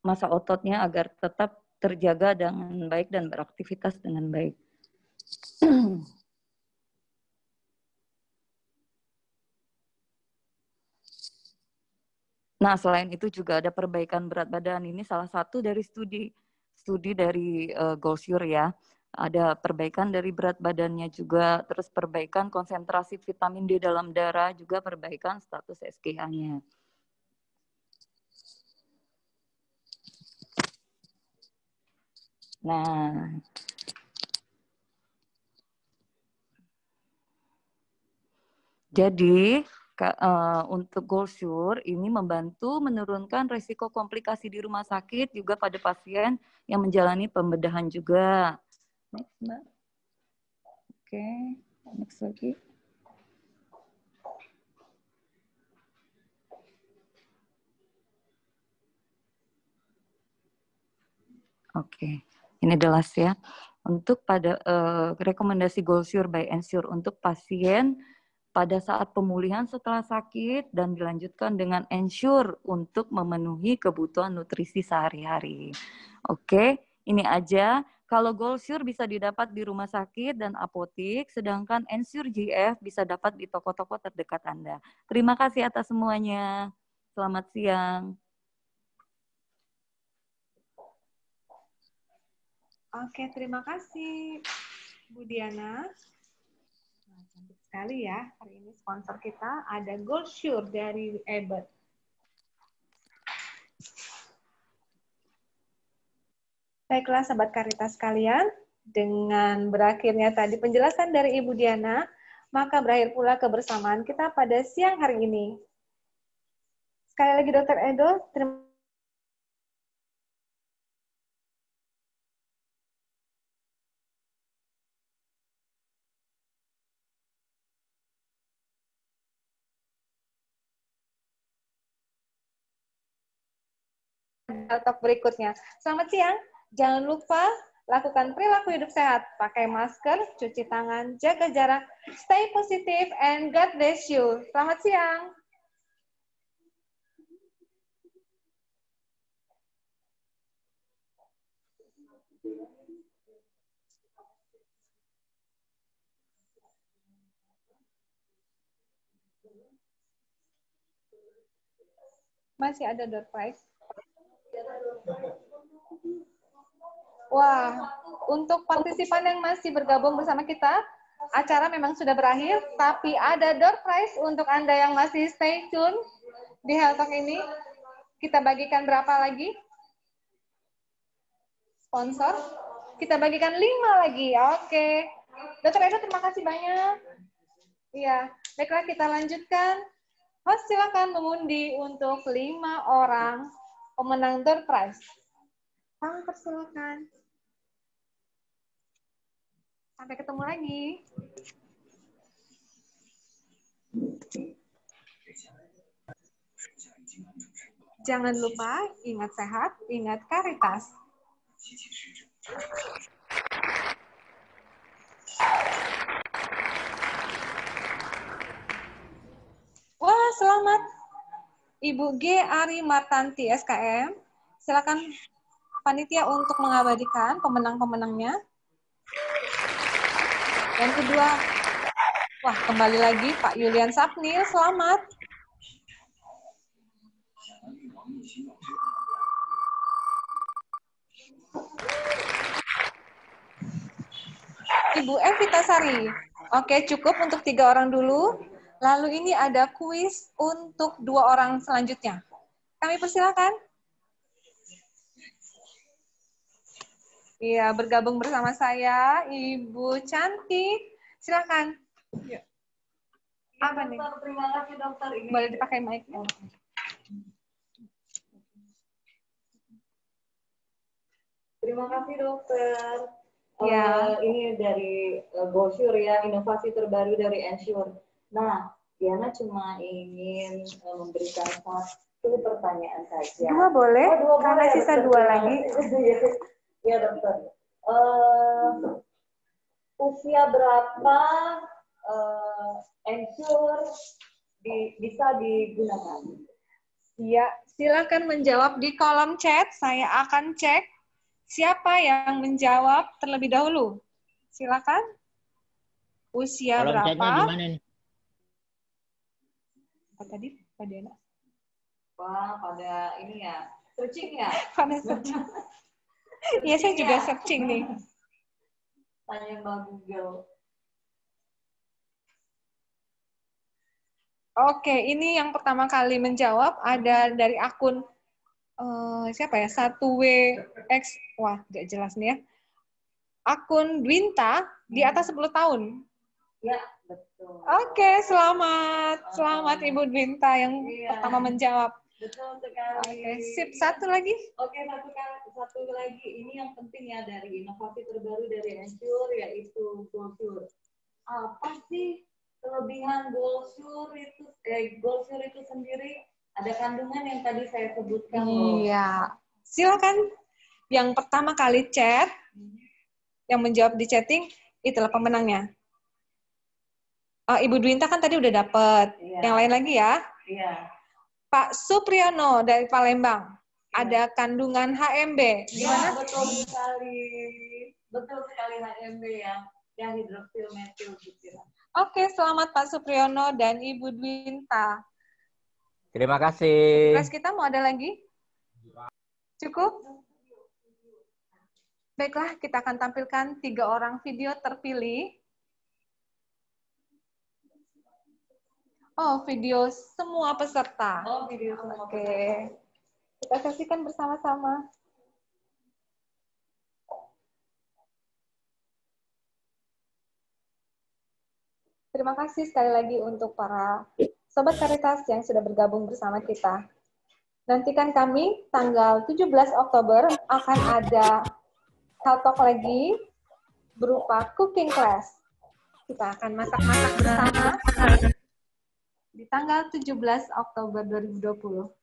Speaker 12: massa ototnya agar tetap terjaga dengan baik dan beraktivitas dengan baik. Nah, selain itu juga ada perbaikan berat badan. Ini salah satu dari studi dari GoSure ya. Ada perbaikan dari berat badannya juga, terus perbaikan konsentrasi vitamin D dalam darah, juga perbaikan status SGH-nya. Nah, jadi untuk GoSure ini membantu menurunkan risiko komplikasi di rumah sakit juga pada pasien yang menjalani pembedahan juga. Next, Mbak. Oke, next lagi. Oke, ini jelas ya. Untuk pada rekomendasi GoSure by Ensure untuk pasien pada saat pemulihan setelah sakit dan dilanjutkan dengan Ensure untuk memenuhi kebutuhan nutrisi sehari-hari. Oke, ini aja. Kalau GoSure bisa didapat di rumah sakit dan apotik, sedangkan Ensure GF bisa dapat di toko-toko terdekat Anda. Terima kasih atas semuanya. Selamat siang.
Speaker 1: Oke, terima kasih Bu Diana. Nah, cantik sekali ya. Hari ini sponsor kita ada GoSure dari Ebert. Baiklah, sahabat Karitas sekalian, dengan berakhirnya tadi penjelasan dari Ibu Diana, maka berakhir pula kebersamaan kita pada siang hari ini. Sekali lagi Dr. Edo, terima talk berikutnya. Selamat siang. Jangan lupa lakukan perilaku hidup sehat. Pakai masker, cuci tangan, jaga jarak, stay positive, and God bless you. Selamat siang. Masih ada door prize. Wah, untuk partisipan yang masih bergabung bersama kita, acara memang sudah berakhir, tapi ada door prize untuk Anda yang masih stay tune di Health Talk ini. Kita bagikan berapa lagi? Sponsor? Kita bagikan 5 lagi. Oke. Dr. Edo, terima kasih banyak. Iya, baiklah kita lanjutkan. Host silakan mengundi untuk 5 orang pemenang door prize. Kami persilakan. Sampai ketemu lagi. Jangan lupa, ingat sehat, ingat Karitas. Wah, selamat. Ibu G. Ari Martanti, SKM. Silakan panitia untuk mengabadikan pemenang-pemenangnya. Yang kedua, wah kembali lagi Pak Yulian Sapnil, selamat. Ibu Evita Sari. Oke, cukup untuk 3 orang dulu. Lalu ini ada kuis untuk 2 orang selanjutnya. Kami persilakan. Iya, bergabung bersama saya, Ibu Cantik. Silakan. Yuk. Apa nih?
Speaker 12: Terima kasih dokter.
Speaker 1: Boleh dipakai mic-nya?
Speaker 12: Terima kasih dokter.
Speaker 1: Ya.
Speaker 12: Ini dari GoSure ya, inovasi terbaru dari Ensure. Nah, Diana cuma ingin memberikan satu pertanyaan saja.
Speaker 1: 2 boleh?
Speaker 12: Oh, 2
Speaker 1: karena
Speaker 12: boleh,
Speaker 1: sisa
Speaker 12: dokter.
Speaker 1: 2 lagi.
Speaker 12: Ya dokter. Usia berapa Ensure bisa digunakan?
Speaker 1: Ya, silakan menjawab di kolom chat. Saya akan cek siapa yang menjawab terlebih dahulu. Silakan. Usia
Speaker 8: Kolom
Speaker 1: berapa?
Speaker 8: chatnya di mana nih?
Speaker 1: Apa tadi, Pak Diana?
Speaker 12: Wah, pada ini ya, searching ya?
Speaker 1: Pada searching. Iya, saya juga searching nih.
Speaker 12: Tanya Mbak Google.
Speaker 1: Oke, ini yang pertama kali menjawab ada dari akun siapa ya? 1WX. Wah, nggak jelas nih ya. Akun Dwinta di atas 10 tahun.
Speaker 12: Ya, betul.
Speaker 1: Oke, selamat. Selamat Ibu Dwinta yang pertama menjawab.
Speaker 12: Betul sekali.
Speaker 1: Oke, sip. Satu lagi.
Speaker 12: Oke, satu lagi. Ini yang penting ya dari inovasi terbaru dari Ensure, yaitu GoSure. Apa sih kelebihan GoSure itu sendiri? Ada kandungan yang tadi saya sebutkan loh.
Speaker 1: Iya. Silakan. Yang pertama kali chat, yang menjawab di chatting, itulah pemenangnya. Ibu Dwinta kan tadi udah dapet.
Speaker 12: Iya.
Speaker 1: Yang lain lagi ya.
Speaker 12: Iya.
Speaker 1: Pak Supriyono dari Palembang. Ada kandungan HMB. Gimana?
Speaker 12: Ya, betul sekali. Betul sekali HMB ya. Yang hidroksil metil gitu.
Speaker 1: Oke, selamat Pak Supriyono dan Ibu Dwinta.
Speaker 14: Terima kasih.
Speaker 1: Kelas kita mau ada lagi? Cukup? Baiklah, kita akan tampilkan 3 orang video terpilih. Oh, video semua peserta.
Speaker 12: Oh, video semua
Speaker 1: Oke.
Speaker 12: peserta.
Speaker 1: Kita saksikan bersama-sama. Terima kasih sekali lagi untuk para Sobat Karitas yang sudah bergabung bersama kita. Nantikan kami tanggal 17 Oktober akan ada Health Talk lagi berupa cooking class. Kita akan masak-masak bersama di tanggal 17 Oktober 2020.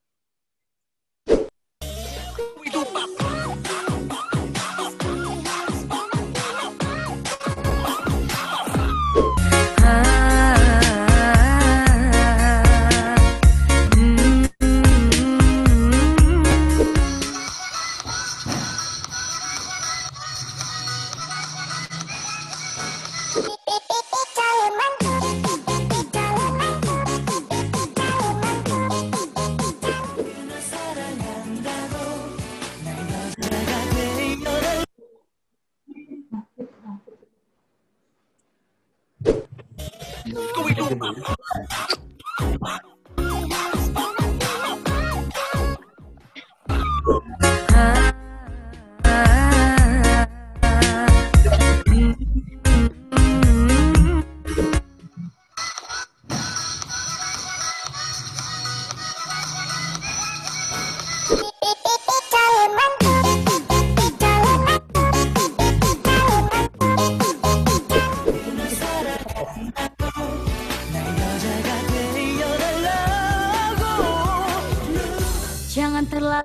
Speaker 15: Jangan terlalu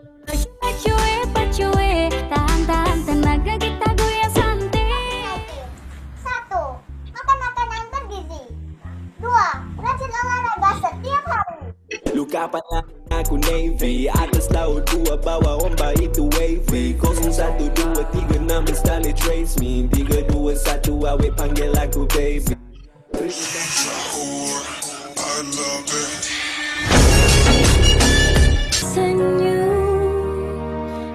Speaker 15: pacuwe, tahan tenaga kita goyang santai.
Speaker 16: 1. Makan makanan bergizi. 2. Rajin olahraga setiap hari.
Speaker 17: Luka pada aku navy, atas laut 2 bawah ombak itu wavy. 01, 2, 3, 6 style trace me. 3, 2, 1 awet panggil aku baby. I love it.
Speaker 15: Senyum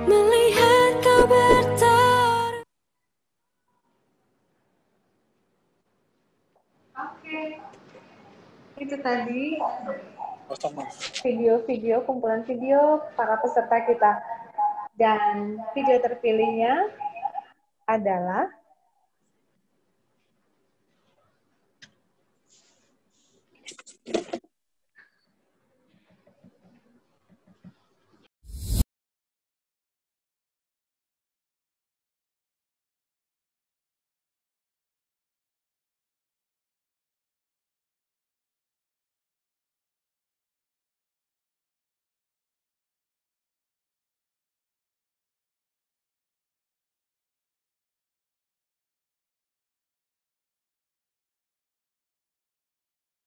Speaker 15: melihat kau bertaruh.
Speaker 1: Oke. Itu tadi video-video, kumpulan video para peserta kita. Dan video terpilihnya adalah